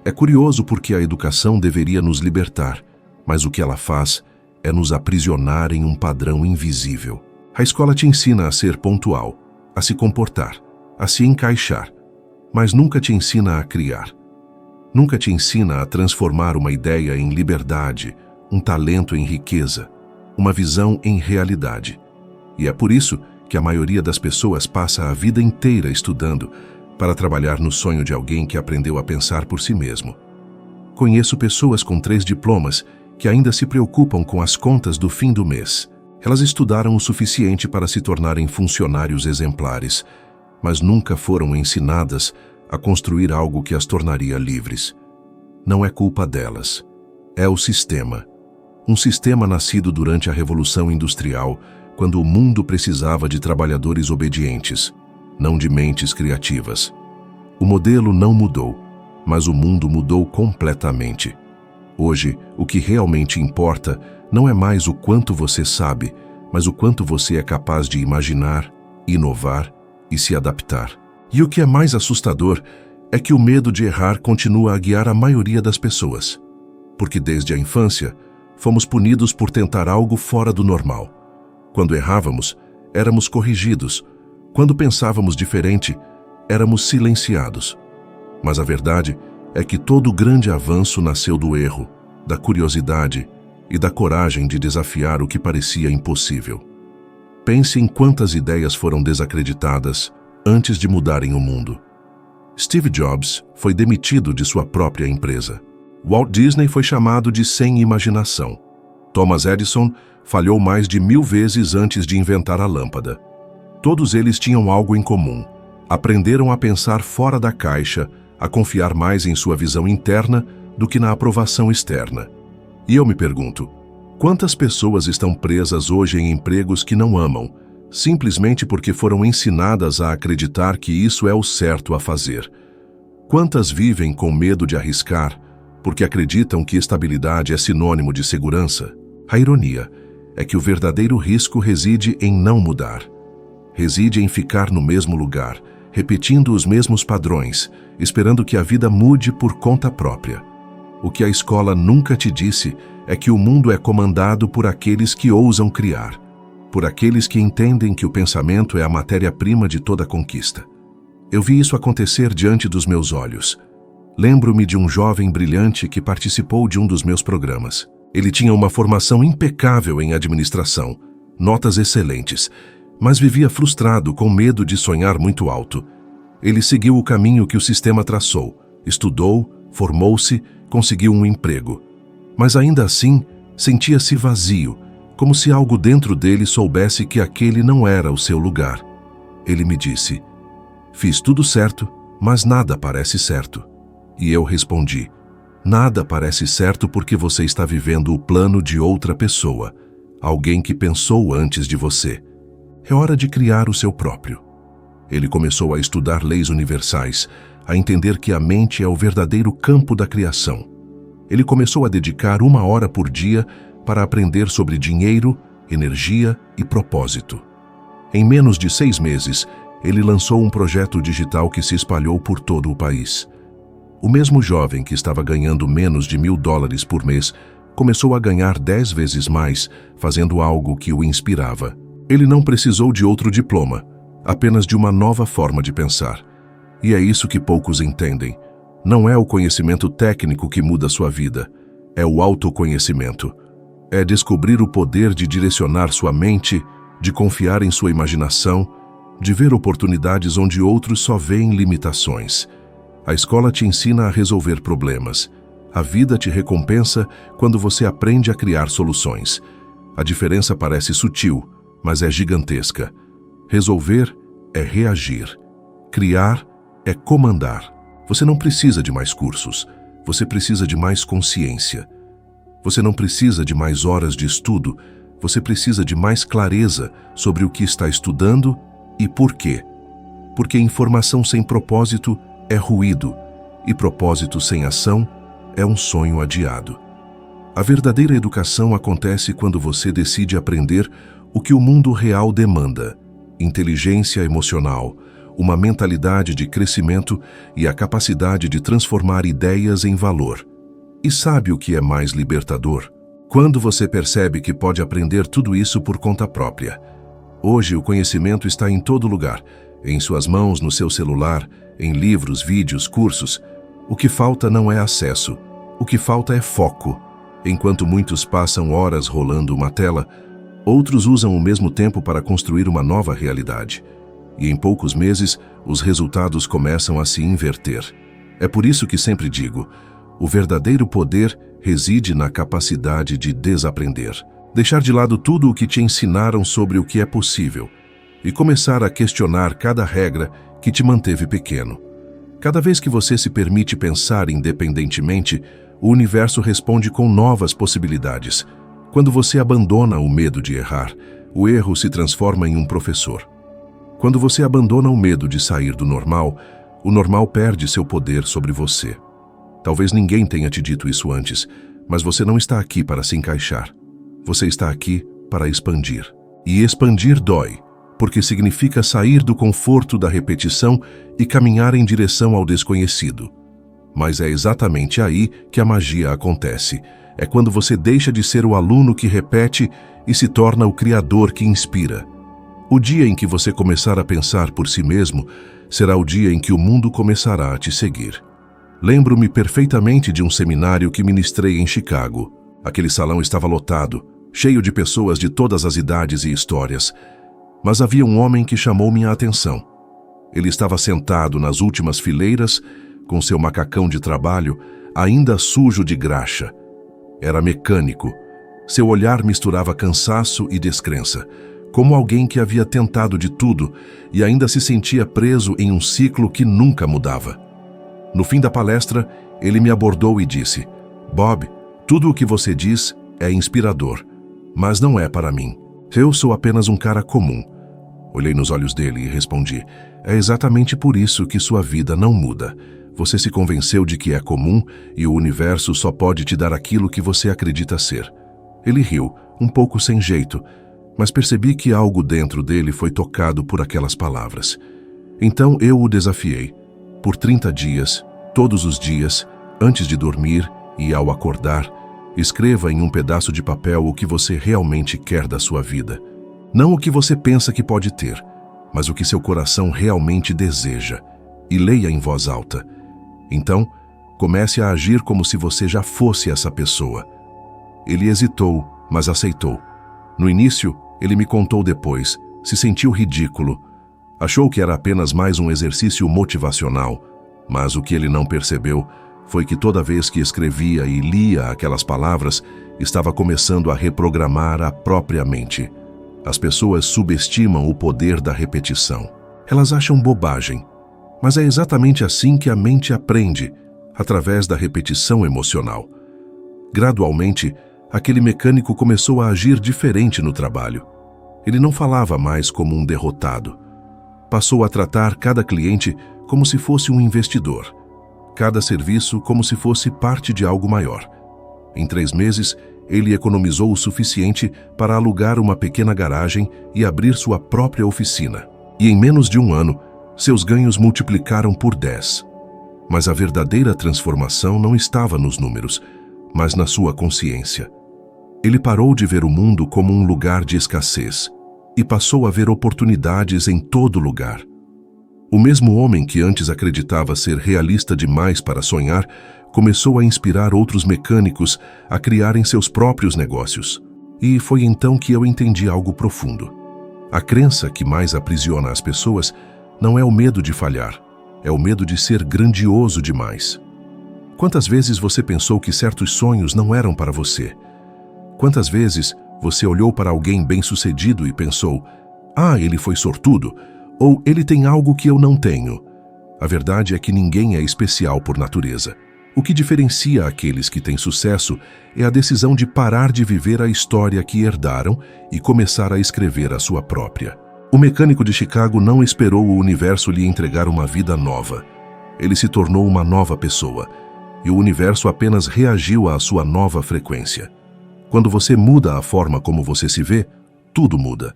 Speaker 1: É curioso porque a educação deveria nos libertar, mas o que ela faz é nos aprisionar em um padrão invisível. A escola te ensina a ser pontual, a se comportar, a se encaixar, mas nunca te ensina a criar. Nunca te ensina a transformar uma ideia em liberdade, um talento em riqueza, uma visão em realidade. E é por isso que a maioria das pessoas passa a vida inteira estudando para trabalhar no sonho de alguém que aprendeu a pensar por si mesmo. Conheço pessoas com 3 diplomas que ainda se preocupam com as contas do fim do mês. Elas estudaram o suficiente para se tornarem funcionários exemplares, mas nunca foram ensinadas a construir algo que as tornaria livres. Não é culpa delas. É o sistema. Um sistema nascido durante a Revolução Industrial, quando o mundo precisava de trabalhadores obedientes, não de mentes criativas. O modelo não mudou, mas o mundo mudou completamente. Hoje, o que realmente importa não é mais o quanto você sabe, mas o quanto você é capaz de imaginar, inovar e se adaptar. E o que é mais assustador é que o medo de errar continua a guiar a maioria das pessoas. Porque desde a infância, fomos punidos por tentar algo fora do normal. Quando errávamos, éramos corrigidos. Quando pensávamos diferente, éramos silenciados. Mas a verdade é que todo grande avanço nasceu do erro, da curiosidade e da coragem de desafiar o que parecia impossível. Pense em quantas ideias foram desacreditadas antes de mudarem o mundo. Steve Jobs foi demitido de sua própria empresa. Walt Disney foi chamado de sem imaginação. Thomas Edison falhou mais de 1000 vezes antes de inventar a lâmpada. Todos eles tinham algo em comum. Aprenderam a pensar fora da caixa, a confiar mais em sua visão interna do que na aprovação externa. E eu me pergunto, quantas pessoas estão presas hoje em empregos que não amam, simplesmente porque foram ensinadas a acreditar que isso é o certo a fazer? Quantas vivem com medo de arriscar, porque acreditam que estabilidade é sinônimo de segurança? A ironia é que o verdadeiro risco reside em não mudar. Reside em ficar no mesmo lugar, repetindo os mesmos padrões, esperando que a vida mude por conta própria. O que a escola nunca te disse é que o mundo é comandado por aqueles que ousam criar, por aqueles que entendem que o pensamento é a matéria-prima de toda conquista. Eu vi isso acontecer diante dos meus olhos. Lembro-me de um jovem brilhante que participou de um dos meus programas. Ele tinha uma formação impecável em administração, notas excelentes, mas vivia frustrado com medo de sonhar muito alto. Ele seguiu o caminho que o sistema traçou, estudou, formou-se, conseguiu um emprego. Mas ainda assim, sentia-se vazio, como se algo dentro dele soubesse que aquele não era o seu lugar. Ele me disse: "Fiz tudo certo, mas nada parece certo." E eu respondi: nada parece certo porque você está vivendo o plano de outra pessoa, alguém que pensou antes de você. É hora de criar o seu próprio. Ele começou a estudar leis universais, a entender que a mente é o verdadeiro campo da criação. Ele começou a dedicar 1 hora por dia para aprender sobre dinheiro, energia e propósito. Em menos de 6 meses, ele lançou um projeto digital que se espalhou por todo o país. O mesmo jovem que estava ganhando menos de $1.000 por mês começou a ganhar 10 vezes mais, fazendo algo que o inspirava. Ele não precisou de outro diploma, apenas de uma nova forma de pensar. E é isso que poucos entendem. Não é o conhecimento técnico que muda sua vida, é o autoconhecimento. É descobrir o poder de direcionar sua mente, de confiar em sua imaginação, de ver oportunidades onde outros só veem limitações. A escola te ensina a resolver problemas. A vida te recompensa quando você aprende a criar soluções. A diferença parece sutil, mas é gigantesca. Resolver é reagir. Criar é comandar. Você não precisa de mais cursos. Você precisa de mais consciência. Você não precisa de mais horas de estudo. Você precisa de mais clareza sobre o que está estudando e por quê. Porque informação sem propósito é ruído, e propósito sem ação é um sonho adiado. A verdadeira educação acontece quando você decide aprender o que o mundo real demanda: inteligência emocional, uma mentalidade de crescimento e a capacidade de transformar ideias em valor. E sabe o que é mais libertador? Quando você percebe que pode aprender tudo isso por conta própria. Hoje o conhecimento está em todo lugar, em suas mãos, no seu celular, em livros, vídeos, cursos. O que falta não é acesso, o que falta é foco. Enquanto muitos passam horas rolando uma tela, outros usam o mesmo tempo para construir uma nova realidade. E em poucos meses, os resultados começam a se inverter. É por isso que sempre digo: o verdadeiro poder reside na capacidade de desaprender. Deixar de lado tudo o que te ensinaram sobre o que é possível e começar a questionar cada regra que te manteve pequeno. Cada vez que você se permite pensar independentemente, o universo responde com novas possibilidades. Quando você abandona o medo de errar, o erro se transforma em um professor. Quando você abandona o medo de sair do normal, o normal perde seu poder sobre você. Talvez ninguém tenha te dito isso antes, mas você não está aqui para se encaixar. Você está aqui para expandir. E expandir dói, porque significa sair do conforto da repetição e caminhar em direção ao desconhecido. Mas é exatamente aí que a magia acontece. É quando você deixa de ser o aluno que repete e se torna o criador que inspira. O dia em que você começar a pensar por si mesmo será o dia em que o mundo começará a te seguir. Lembro-me perfeitamente de um seminário que ministrei em Chicago. Aquele salão estava lotado, cheio de pessoas de todas as idades e histórias. Mas havia um homem que chamou minha atenção. Ele estava sentado nas últimas fileiras, com seu macacão de trabalho, ainda sujo de graxa. Era mecânico. Seu olhar misturava cansaço e descrença, como alguém que havia tentado de tudo e ainda se sentia preso em um ciclo que nunca mudava. No fim da palestra, ele me abordou e disse: "Bob, tudo o que você diz é inspirador, mas não é para mim. Eu sou apenas um cara comum." Olhei nos olhos dele e respondi: "É exatamente por isso que sua vida não muda. Você se convenceu de que é comum e o universo só pode te dar aquilo que você acredita ser." Ele riu, um pouco sem jeito, mas percebi que algo dentro dele foi tocado por aquelas palavras. Então eu o desafiei. Por 30 dias, todos os dias, antes de dormir e ao acordar, escreva em um pedaço de papel o que você realmente quer da sua vida. Não o que você pensa que pode ter, mas o que seu coração realmente deseja. E leia em voz alta. Então, comece a agir como se você já fosse essa pessoa. Ele hesitou, mas aceitou. No início, ele me contou depois, se sentiu ridículo. Achou que era apenas mais um exercício motivacional, mas o que ele não percebeu foi que toda vez que escrevia e lia aquelas palavras, estava começando a reprogramar a própria mente. As pessoas subestimam o poder da repetição. Elas acham bobagem, mas é exatamente assim que a mente aprende, através da repetição emocional. Gradualmente, aquele mecânico começou a agir diferente no trabalho. Ele não falava mais como um derrotado. Passou a tratar cada cliente como se fosse um investidor, cada serviço como se fosse parte de algo maior. Em 3 meses, ele economizou o suficiente para alugar uma pequena garagem e abrir sua própria oficina. E em menos de 1 ano, seus ganhos multiplicaram por 10. Mas a verdadeira transformação não estava nos números, mas na sua consciência. Ele parou de ver o mundo como um lugar de escassez e passou a ver oportunidades em todo lugar. O mesmo homem que antes acreditava ser realista demais para sonhar, começou a inspirar outros mecânicos a criarem seus próprios negócios. E foi então que eu entendi algo profundo. A crença que mais aprisiona as pessoas não é o medo de falhar, é o medo de ser grandioso demais. Quantas vezes você pensou que certos sonhos não eram para você? Quantas vezes você olhou para alguém bem-sucedido e pensou: "Ah, ele foi sortudo", ou "ele tem algo que eu não tenho"? A verdade é que ninguém é especial por natureza. O que diferencia aqueles que têm sucesso é a decisão de parar de viver a história que herdaram e começar a escrever a sua própria. O mecânico de Chicago não esperou o universo lhe entregar uma vida nova. Ele se tornou uma nova pessoa, e o universo apenas reagiu à sua nova frequência. Quando você muda a forma como você se vê, tudo muda.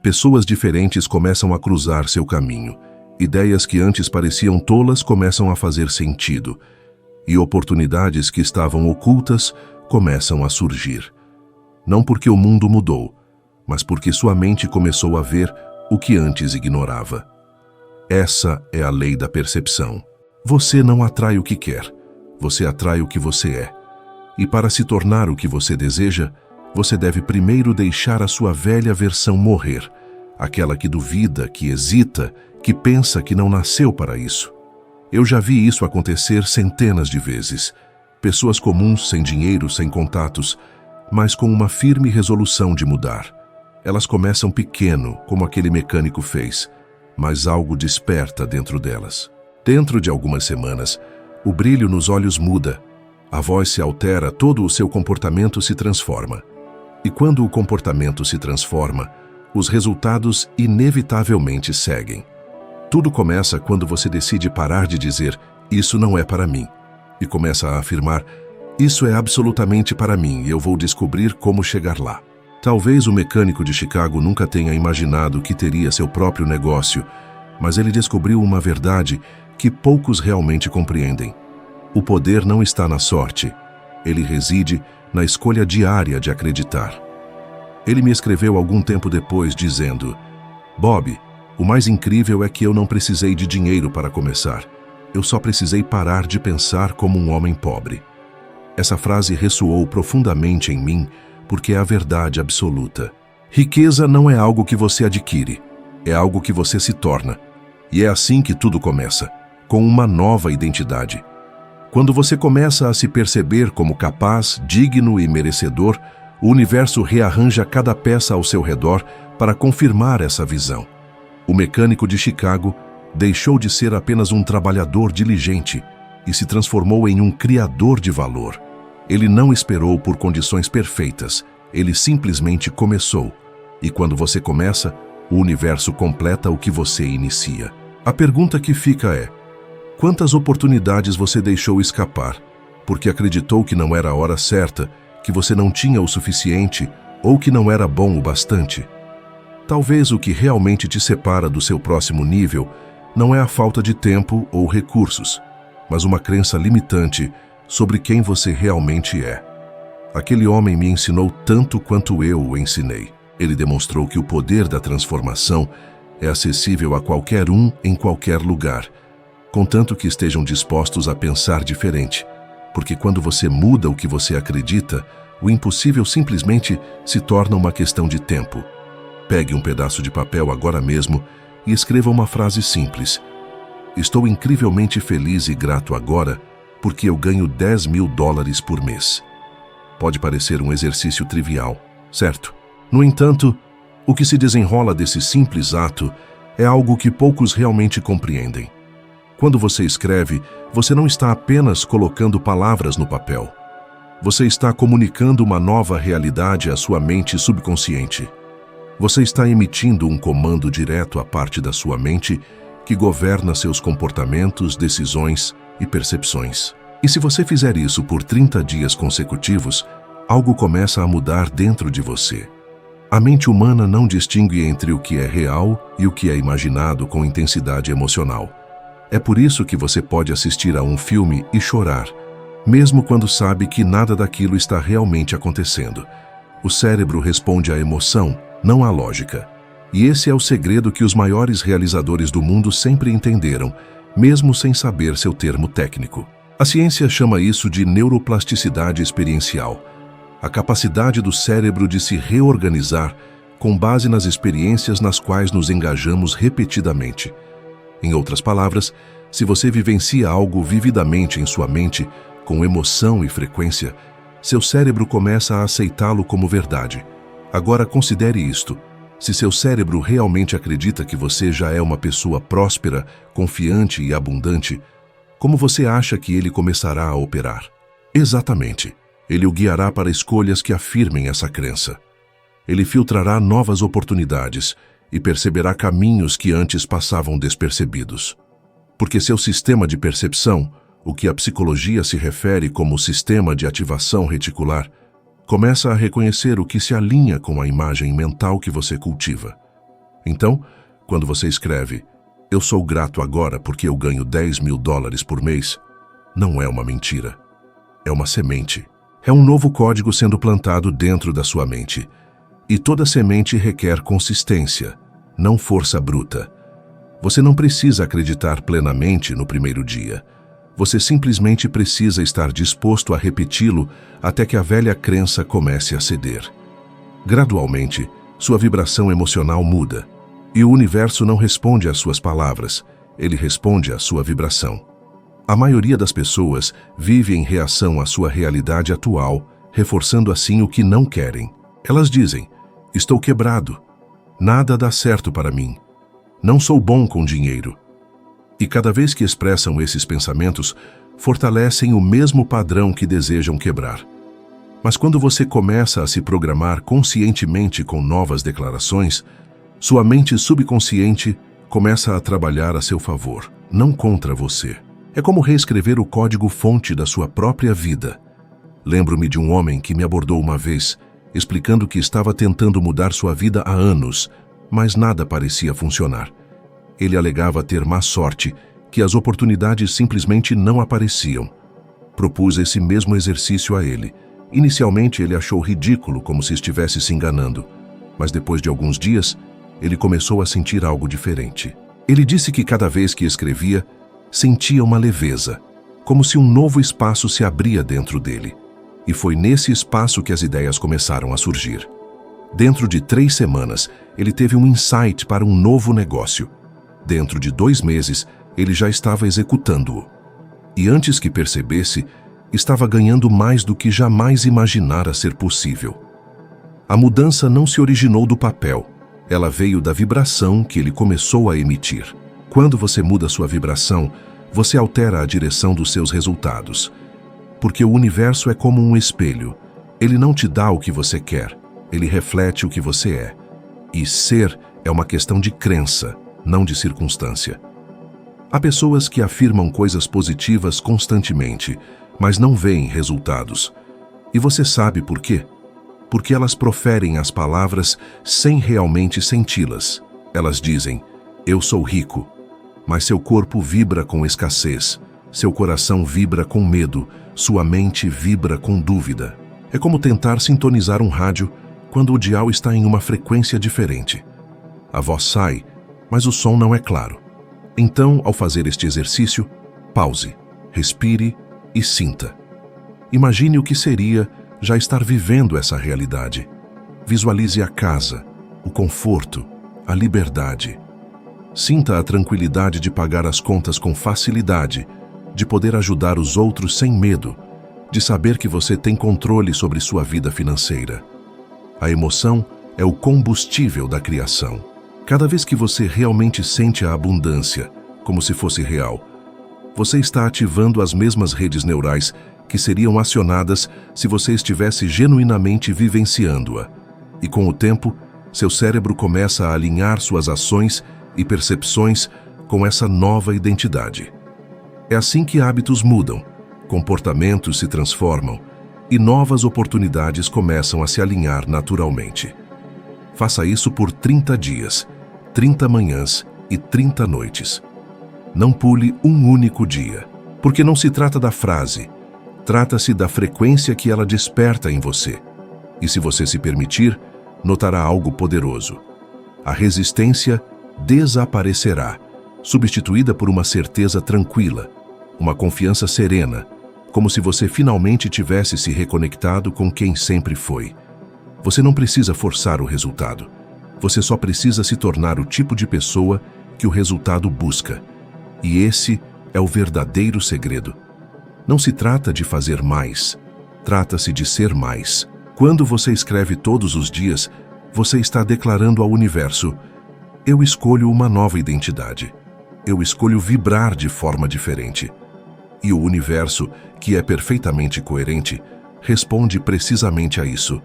Speaker 1: Pessoas diferentes começam a cruzar seu caminho. Ideias que antes pareciam tolas começam a fazer sentido. E oportunidades que estavam ocultas começam a surgir. Não porque o mundo mudou, mas porque sua mente começou a ver o que antes ignorava. Essa é a lei da percepção. Você não atrai o que quer, você atrai o que você é. E para se tornar o que você deseja, você deve primeiro deixar a sua velha versão morrer, aquela que duvida, que hesita, que pensa que não nasceu para isso. Eu já vi isso acontecer centenas de vezes. Pessoas comuns, sem dinheiro, sem contatos, mas com uma firme resolução de mudar. Elas começam pequeno, como aquele mecânico fez, mas algo desperta dentro delas. Dentro de algumas semanas, o brilho nos olhos muda, a voz se altera, todo o seu comportamento se transforma. E quando o comportamento se transforma, os resultados inevitavelmente seguem. Tudo começa quando você decide parar de dizer "isso não é para mim" e começa a afirmar "isso é absolutamente para mim e eu vou descobrir como chegar lá". Talvez o mecânico de Chicago nunca tenha imaginado que teria seu próprio negócio, mas ele descobriu uma verdade que poucos realmente compreendem. O poder não está na sorte, ele reside na escolha diária de acreditar. Ele me escreveu algum tempo depois dizendo: "Bob, o mais incrível é que eu não precisei de dinheiro para começar. Eu só precisei parar de pensar como um homem pobre". Essa frase ressoou profundamente em mim porque é a verdade absoluta. Riqueza não é algo que você adquire, é algo que você se torna. E é assim que tudo começa, com uma nova identidade. Quando você começa a se perceber como capaz, digno e merecedor, o universo rearranja cada peça ao seu redor para confirmar essa visão. O mecânico de Chicago deixou de ser apenas um trabalhador diligente e se transformou em um criador de valor. Ele não esperou por condições perfeitas, ele simplesmente começou. E quando você começa, o universo completa o que você inicia. A pergunta que fica é: quantas oportunidades você deixou escapar, porque acreditou que não era a hora certa, que você não tinha o suficiente ou que não era bom o bastante? Talvez o que realmente te separa do seu próximo nível não é a falta de tempo ou recursos, mas uma crença limitante sobre quem você realmente é. Aquele homem me ensinou tanto quanto eu o ensinei. Ele demonstrou que o poder da transformação é acessível a qualquer um em qualquer lugar, contanto que estejam dispostos a pensar diferente, porque quando você muda o que você acredita, o impossível simplesmente se torna uma questão de tempo. Pegue um pedaço de papel agora mesmo e escreva uma frase simples: "Estou incrivelmente feliz e grato agora porque eu ganho $10.000 por mês". Pode parecer um exercício trivial, certo? No entanto, o que se desenrola desse simples ato é algo que poucos realmente compreendem. Quando você escreve, você não está apenas colocando palavras no papel. Você está comunicando uma nova realidade à sua mente subconsciente. Você está emitindo um comando direto à parte da sua mente que governa seus comportamentos, decisões e percepções. E se você fizer isso por 30 dias consecutivos, algo começa a mudar dentro de você. A mente humana não distingue entre o que é real e o que é imaginado com intensidade emocional. É por isso que você pode assistir a um filme e chorar, mesmo quando sabe que nada daquilo está realmente acontecendo. O cérebro responde à emoção, não à lógica. E esse é o segredo que os maiores realizadores do mundo sempre entenderam, mesmo sem saber seu termo técnico. A ciência chama isso de neuroplasticidade experiencial, a capacidade do cérebro de se reorganizar com base nas experiências nas quais nos engajamos repetidamente. Em outras palavras, se você vivencia algo vividamente em sua mente, com emoção e frequência, seu cérebro começa a aceitá-lo como verdade. Agora considere isto. Se seu cérebro realmente acredita que você já é uma pessoa próspera, confiante e abundante, como você acha que ele começará a operar? Exatamente. Ele o guiará para escolhas que afirmem essa crença. Ele filtrará novas oportunidades e perceberá caminhos que antes passavam despercebidos. Porque seu sistema de percepção, o que a psicologia se refere como sistema de ativação reticular, começa a reconhecer o que se alinha com a imagem mental que você cultiva. Então, quando você escreve, "Eu sou grato agora porque eu ganho $10.000 por mês", não é uma mentira. É uma semente. É um novo código sendo plantado dentro da sua mente. E toda semente requer consistência, não força bruta. Você não precisa acreditar plenamente no primeiro dia. Você simplesmente precisa estar disposto a repeti-lo até que a velha crença comece a ceder. Gradualmente, sua vibração emocional muda. E o universo não responde às suas palavras, ele responde à sua vibração. A maioria das pessoas vive em reação à sua realidade atual, reforçando assim o que não querem. Elas dizem, "Estou quebrado. Nada dá certo para mim. Não sou bom com dinheiro." E cada vez que expressam esses pensamentos, fortalecem o mesmo padrão que desejam quebrar. Mas quando você começa a se programar conscientemente com novas declarações, sua mente subconsciente começa a trabalhar a seu favor, não contra você. É como reescrever o código-fonte da sua própria vida. Lembro-me de um homem que me abordou uma vez, explicando que estava tentando mudar sua vida há anos, mas nada parecia funcionar. Ele alegava ter má sorte, que as oportunidades simplesmente não apareciam. Propus esse mesmo exercício a ele. Inicialmente ele achou ridículo, como se estivesse se enganando, mas depois de alguns dias, ele começou a sentir algo diferente. Ele disse que cada vez que escrevia, sentia uma leveza, como se um novo espaço se abria dentro dele. E foi nesse espaço que as ideias começaram a surgir. Dentro de 3 semanas, ele teve um insight para um novo negócio. Dentro de 2 meses, ele já estava executando-o. E antes que percebesse, estava ganhando mais do que jamais imaginara ser possível. A mudança não se originou do papel, ela veio da vibração que ele começou a emitir. Quando você muda sua vibração, você altera a direção dos seus resultados. Porque o universo é como um espelho. Ele não te dá o que você quer, ele reflete o que você é. E ser é uma questão de crença, não de circunstância. Há pessoas que afirmam coisas positivas constantemente, mas não veem resultados. E você sabe por quê? Porque elas proferem as palavras sem realmente senti-las. Elas dizem, "Eu sou rico", mas seu corpo vibra com escassez, seu coração vibra com medo, sua mente vibra com dúvida. É como tentar sintonizar um rádio quando o dial está em uma frequência diferente. A voz sai, mas o som não é claro. Então, ao fazer este exercício, pause, respire e sinta. Imagine o que seria já estar vivendo essa realidade. Visualize a casa, o conforto, a liberdade. Sinta a tranquilidade de pagar as contas com facilidade, de poder ajudar os outros sem medo, de saber que você tem controle sobre sua vida financeira. A emoção é o combustível da criação. Cada vez que você realmente sente a abundância, como se fosse real, Você está ativando as mesmas redes neurais que seriam acionadas se você estivesse genuinamente vivenciando-a. E com o tempo, seu cérebro começa a alinhar suas ações e percepções com essa nova identidade. É assim que hábitos mudam, comportamentos se transformam e novas oportunidades começam a se alinhar naturalmente. Faça isso por 30 dias, 30 manhãs e 30 noites. Não pule um único dia, porque não se trata da frase, trata-se da frequência que ela desperta em você. E se você se permitir, notará algo poderoso. A resistência desaparecerá, substituída por uma certeza tranquila, uma confiança serena, como se você finalmente tivesse se reconectado com quem sempre foi. Você não precisa forçar o resultado. Você só precisa se tornar o tipo de pessoa que o resultado busca. E esse é o verdadeiro segredo. Não se trata de fazer mais, trata-se de ser mais. Quando você escreve todos os dias, você está declarando ao universo: eu escolho uma nova identidade. Eu escolho vibrar de forma diferente. E o universo, que é perfeitamente coerente, responde precisamente a isso.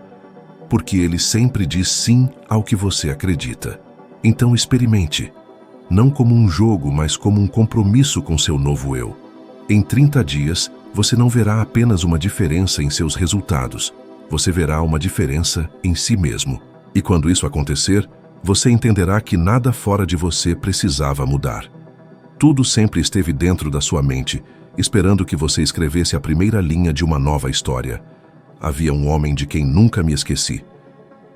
Speaker 1: Porque ele sempre diz sim ao que você acredita. Então experimente, não como um jogo, mas como um compromisso com seu novo eu. Em 30 dias, você não verá apenas uma diferença em seus resultados, você verá uma diferença em si mesmo. E quando isso acontecer, você entenderá que nada fora de você precisava mudar. Tudo sempre esteve dentro da sua mente, esperando que você escrevesse a primeira linha de uma nova história. Havia um homem de quem nunca me esqueci.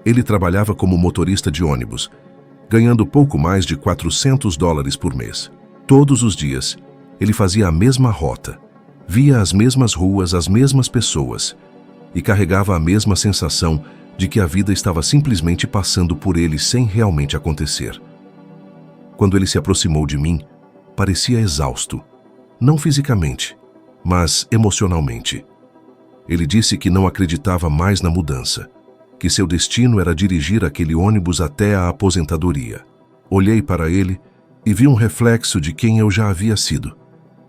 Speaker 1: Ele trabalhava como motorista de ônibus, ganhando pouco mais de $400 por mês. Todos os dias, ele fazia a mesma rota, via as mesmas ruas, as mesmas pessoas, e carregava a mesma sensação de que a vida estava simplesmente passando por ele sem realmente acontecer. Quando ele se aproximou de mim, parecia exausto, não fisicamente, mas emocionalmente. Ele disse que não acreditava mais na mudança, que seu destino era dirigir aquele ônibus até a aposentadoria. Olhei para ele e vi um reflexo de quem eu já havia sido.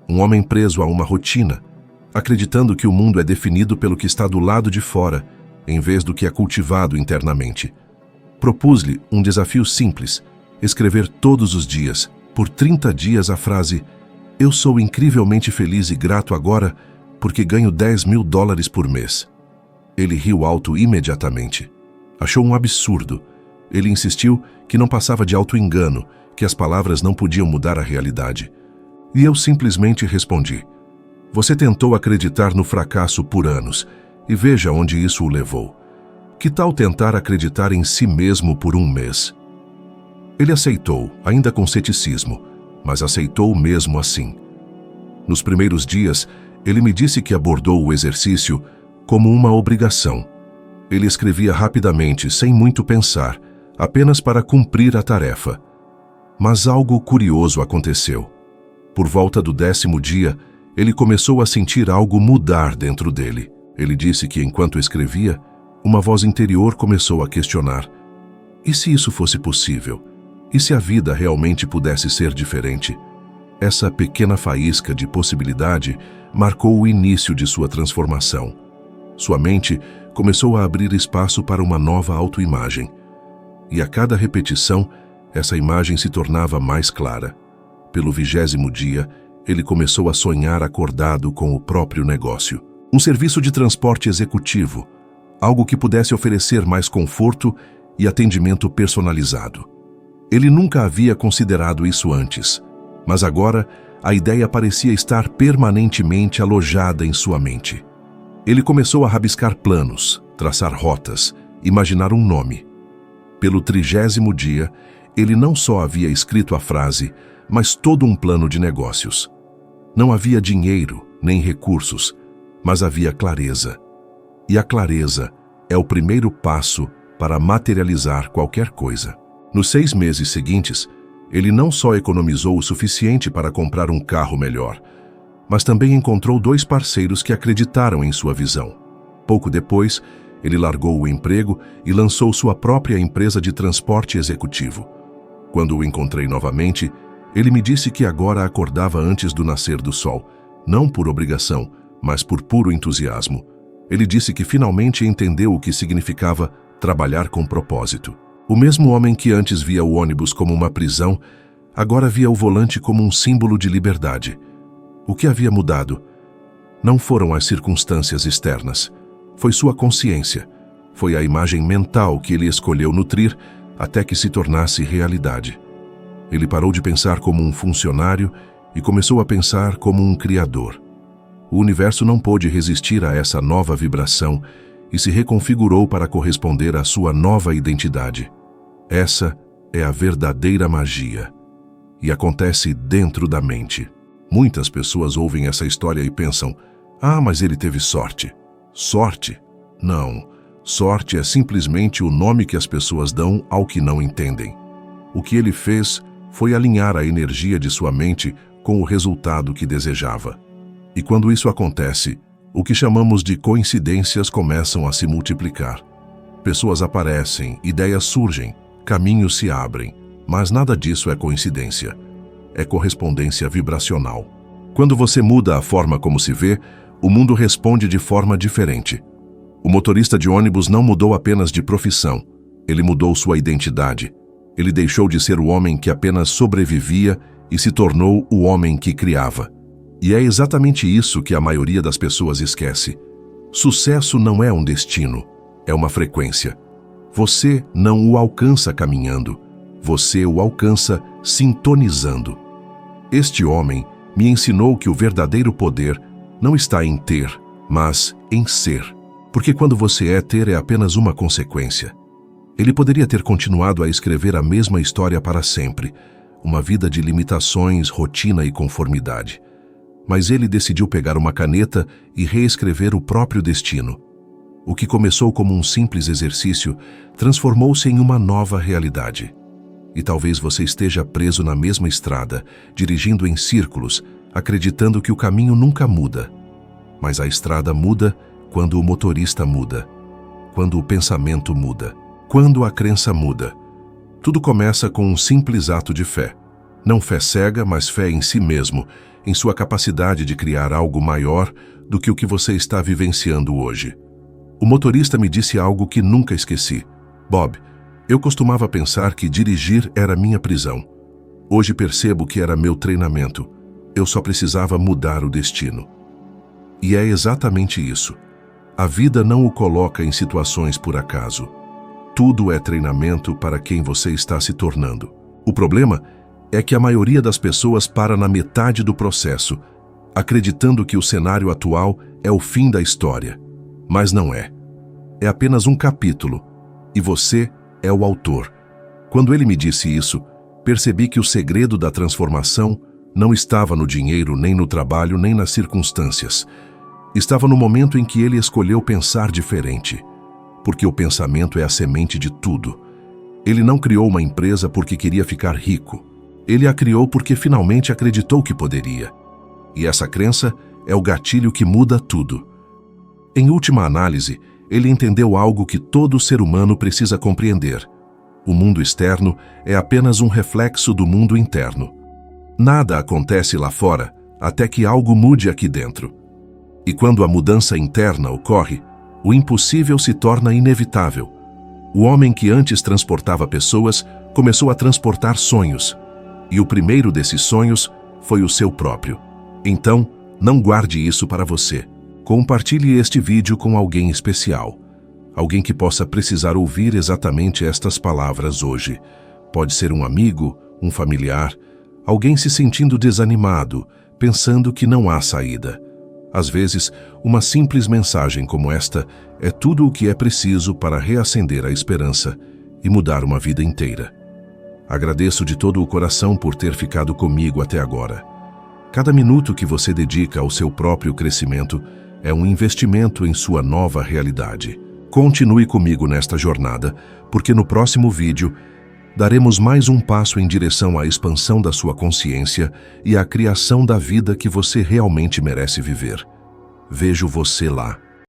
Speaker 1: Um homem preso a uma rotina, acreditando que o mundo é definido pelo que está do lado de fora, em vez do que é cultivado internamente. Propus-lhe um desafio simples: escrever todos os dias, por 30 dias, a frase: eu sou incrivelmente feliz e grato agora porque ganho $10.000 por mês. Ele riu alto imediatamente. Achou um absurdo. Ele insistiu que não passava de auto-engano, que as palavras não podiam mudar a realidade. E eu simplesmente respondi: você tentou acreditar no fracasso por anos, e veja onde isso o levou. Que tal tentar acreditar em si mesmo por um mês? Ele aceitou, ainda com ceticismo, mas aceitou mesmo assim. Nos primeiros dias, ele me disse que abordou o exercício como uma obrigação. Ele escrevia rapidamente, sem muito pensar, apenas para cumprir a tarefa. Mas algo curioso aconteceu. Por volta do 10º dia, ele começou a sentir algo mudar dentro dele. Ele disse que, enquanto escrevia, uma voz interior começou a questionar: e se isso fosse possível? E se a vida realmente pudesse ser diferente? Essa pequena faísca de possibilidade marcou o início de sua transformação. Sua mente começou a abrir espaço para uma nova autoimagem. E a cada repetição, essa imagem se tornava mais clara. Pelo 20º dia, ele começou a sonhar acordado com o próprio negócio. Um serviço de transporte executivo, algo que pudesse oferecer mais conforto e atendimento personalizado. Ele nunca havia considerado isso antes, mas agora a ideia parecia estar permanentemente alojada em sua mente. Ele começou a rabiscar planos, traçar rotas, imaginar um nome. Pelo 30º dia, ele não só havia escrito a frase, mas todo um plano de negócios. Não havia dinheiro, nem recursos, mas havia clareza. E a clareza é o primeiro passo para materializar qualquer coisa. Nos 6 meses seguintes, ele não só economizou o suficiente para comprar um carro melhor, mas também encontrou 2 parceiros que acreditaram em sua visão. Pouco depois, ele largou o emprego e lançou sua própria empresa de transporte executivo. Quando o encontrei novamente, Ele me disse que agora acordava antes do nascer do sol, não por obrigação, mas por puro entusiasmo. Ele disse que finalmente entendeu o que significava trabalhar com propósito. O mesmo homem que antes via o ônibus como uma prisão, agora via o volante como um símbolo de liberdade. O que havia mudado não foram as circunstâncias externas, foi sua consciência, foi a imagem mental que ele escolheu nutrir até que se tornasse realidade. Ele parou de pensar como um funcionário e começou a pensar como um criador. O universo não pôde resistir a essa nova vibração e se reconfigurou para corresponder à sua nova identidade. Essa é a verdadeira magia. E acontece dentro da mente. Muitas pessoas ouvem essa história e pensam: "Ah, mas ele teve sorte." Sorte? Não. Sorte é simplesmente o nome que as pessoas dão ao que não entendem. O que ele fez foi alinhar a energia de sua mente com o resultado que desejava. E quando isso acontece, o que chamamos de coincidências começam a se multiplicar. Pessoas aparecem, ideias surgem, caminhos se abrem, mas nada disso é coincidência. É correspondência vibracional. Quando você muda a forma como se vê, o mundo responde de forma diferente. O motorista de ônibus não mudou apenas de profissão, ele mudou sua identidade. Ele deixou de ser o homem que apenas sobrevivia e se tornou o homem que criava. E é exatamente isso que a maioria das pessoas esquece. Sucesso não é um destino, é uma frequência. Você não o alcança caminhando, você o alcança sintonizando. Este homem me ensinou que o verdadeiro poder não está em ter, mas em ser. Porque quando você é, ter é apenas uma consequência. Ele poderia ter continuado a escrever a mesma história para sempre, uma vida de limitações, rotina e conformidade. Mas ele decidiu pegar uma caneta e reescrever o próprio destino. O que começou como um simples exercício transformou-se em uma nova realidade. E talvez você esteja preso na mesma estrada, dirigindo em círculos, acreditando que o caminho nunca muda. Mas a estrada muda quando o motorista muda, quando o pensamento muda, quando a crença muda. Tudo começa com um simples ato de fé. Não fé cega, mas fé em si mesmo, em sua capacidade de criar algo maior do que o que você está vivenciando hoje. O motorista me disse algo que nunca esqueci. Bob, eu costumava pensar que dirigir era minha prisão. Hoje percebo que era meu treinamento. Eu só precisava mudar o destino. E é exatamente isso. A vida não o coloca em situações por acaso. Tudo é treinamento para quem você está se tornando. O problema é que a maioria das pessoas para na metade do processo, acreditando que o cenário atual é o fim da história. Mas não é. É apenas um capítulo, e você é o autor. Quando ele me disse isso, percebi que o segredo da transformação não estava no dinheiro, nem no trabalho, nem nas circunstâncias. Estava no momento em que ele escolheu pensar diferente. Porque o pensamento é a semente de tudo. Ele não criou uma empresa porque queria ficar rico. Ele a criou porque finalmente acreditou que poderia. E essa crença é o gatilho que muda tudo. Em última análise, ele entendeu algo que todo ser humano precisa compreender. O mundo externo é apenas um reflexo do mundo interno. Nada acontece lá fora até que algo mude aqui dentro. E quando a mudança interna ocorre, o impossível se torna inevitável. O homem que antes transportava pessoas começou a transportar sonhos. E o primeiro desses sonhos foi o seu próprio. Então, não guarde isso para você. Compartilhe este vídeo com alguém especial. Alguém que possa precisar ouvir exatamente estas palavras hoje. Pode ser um amigo, um familiar, alguém se sentindo desanimado, pensando que não há saída. Às vezes, uma simples mensagem como esta é tudo o que é preciso para reacender a esperança e mudar uma vida inteira. Agradeço de todo o coração por ter ficado comigo até agora. Cada minuto que você dedica ao seu próprio crescimento é um investimento em sua nova realidade. Continue comigo nesta jornada, porque no próximo vídeo daremos mais um passo em direção à expansão da sua consciência e à criação da vida que você realmente merece viver. Vejo você lá.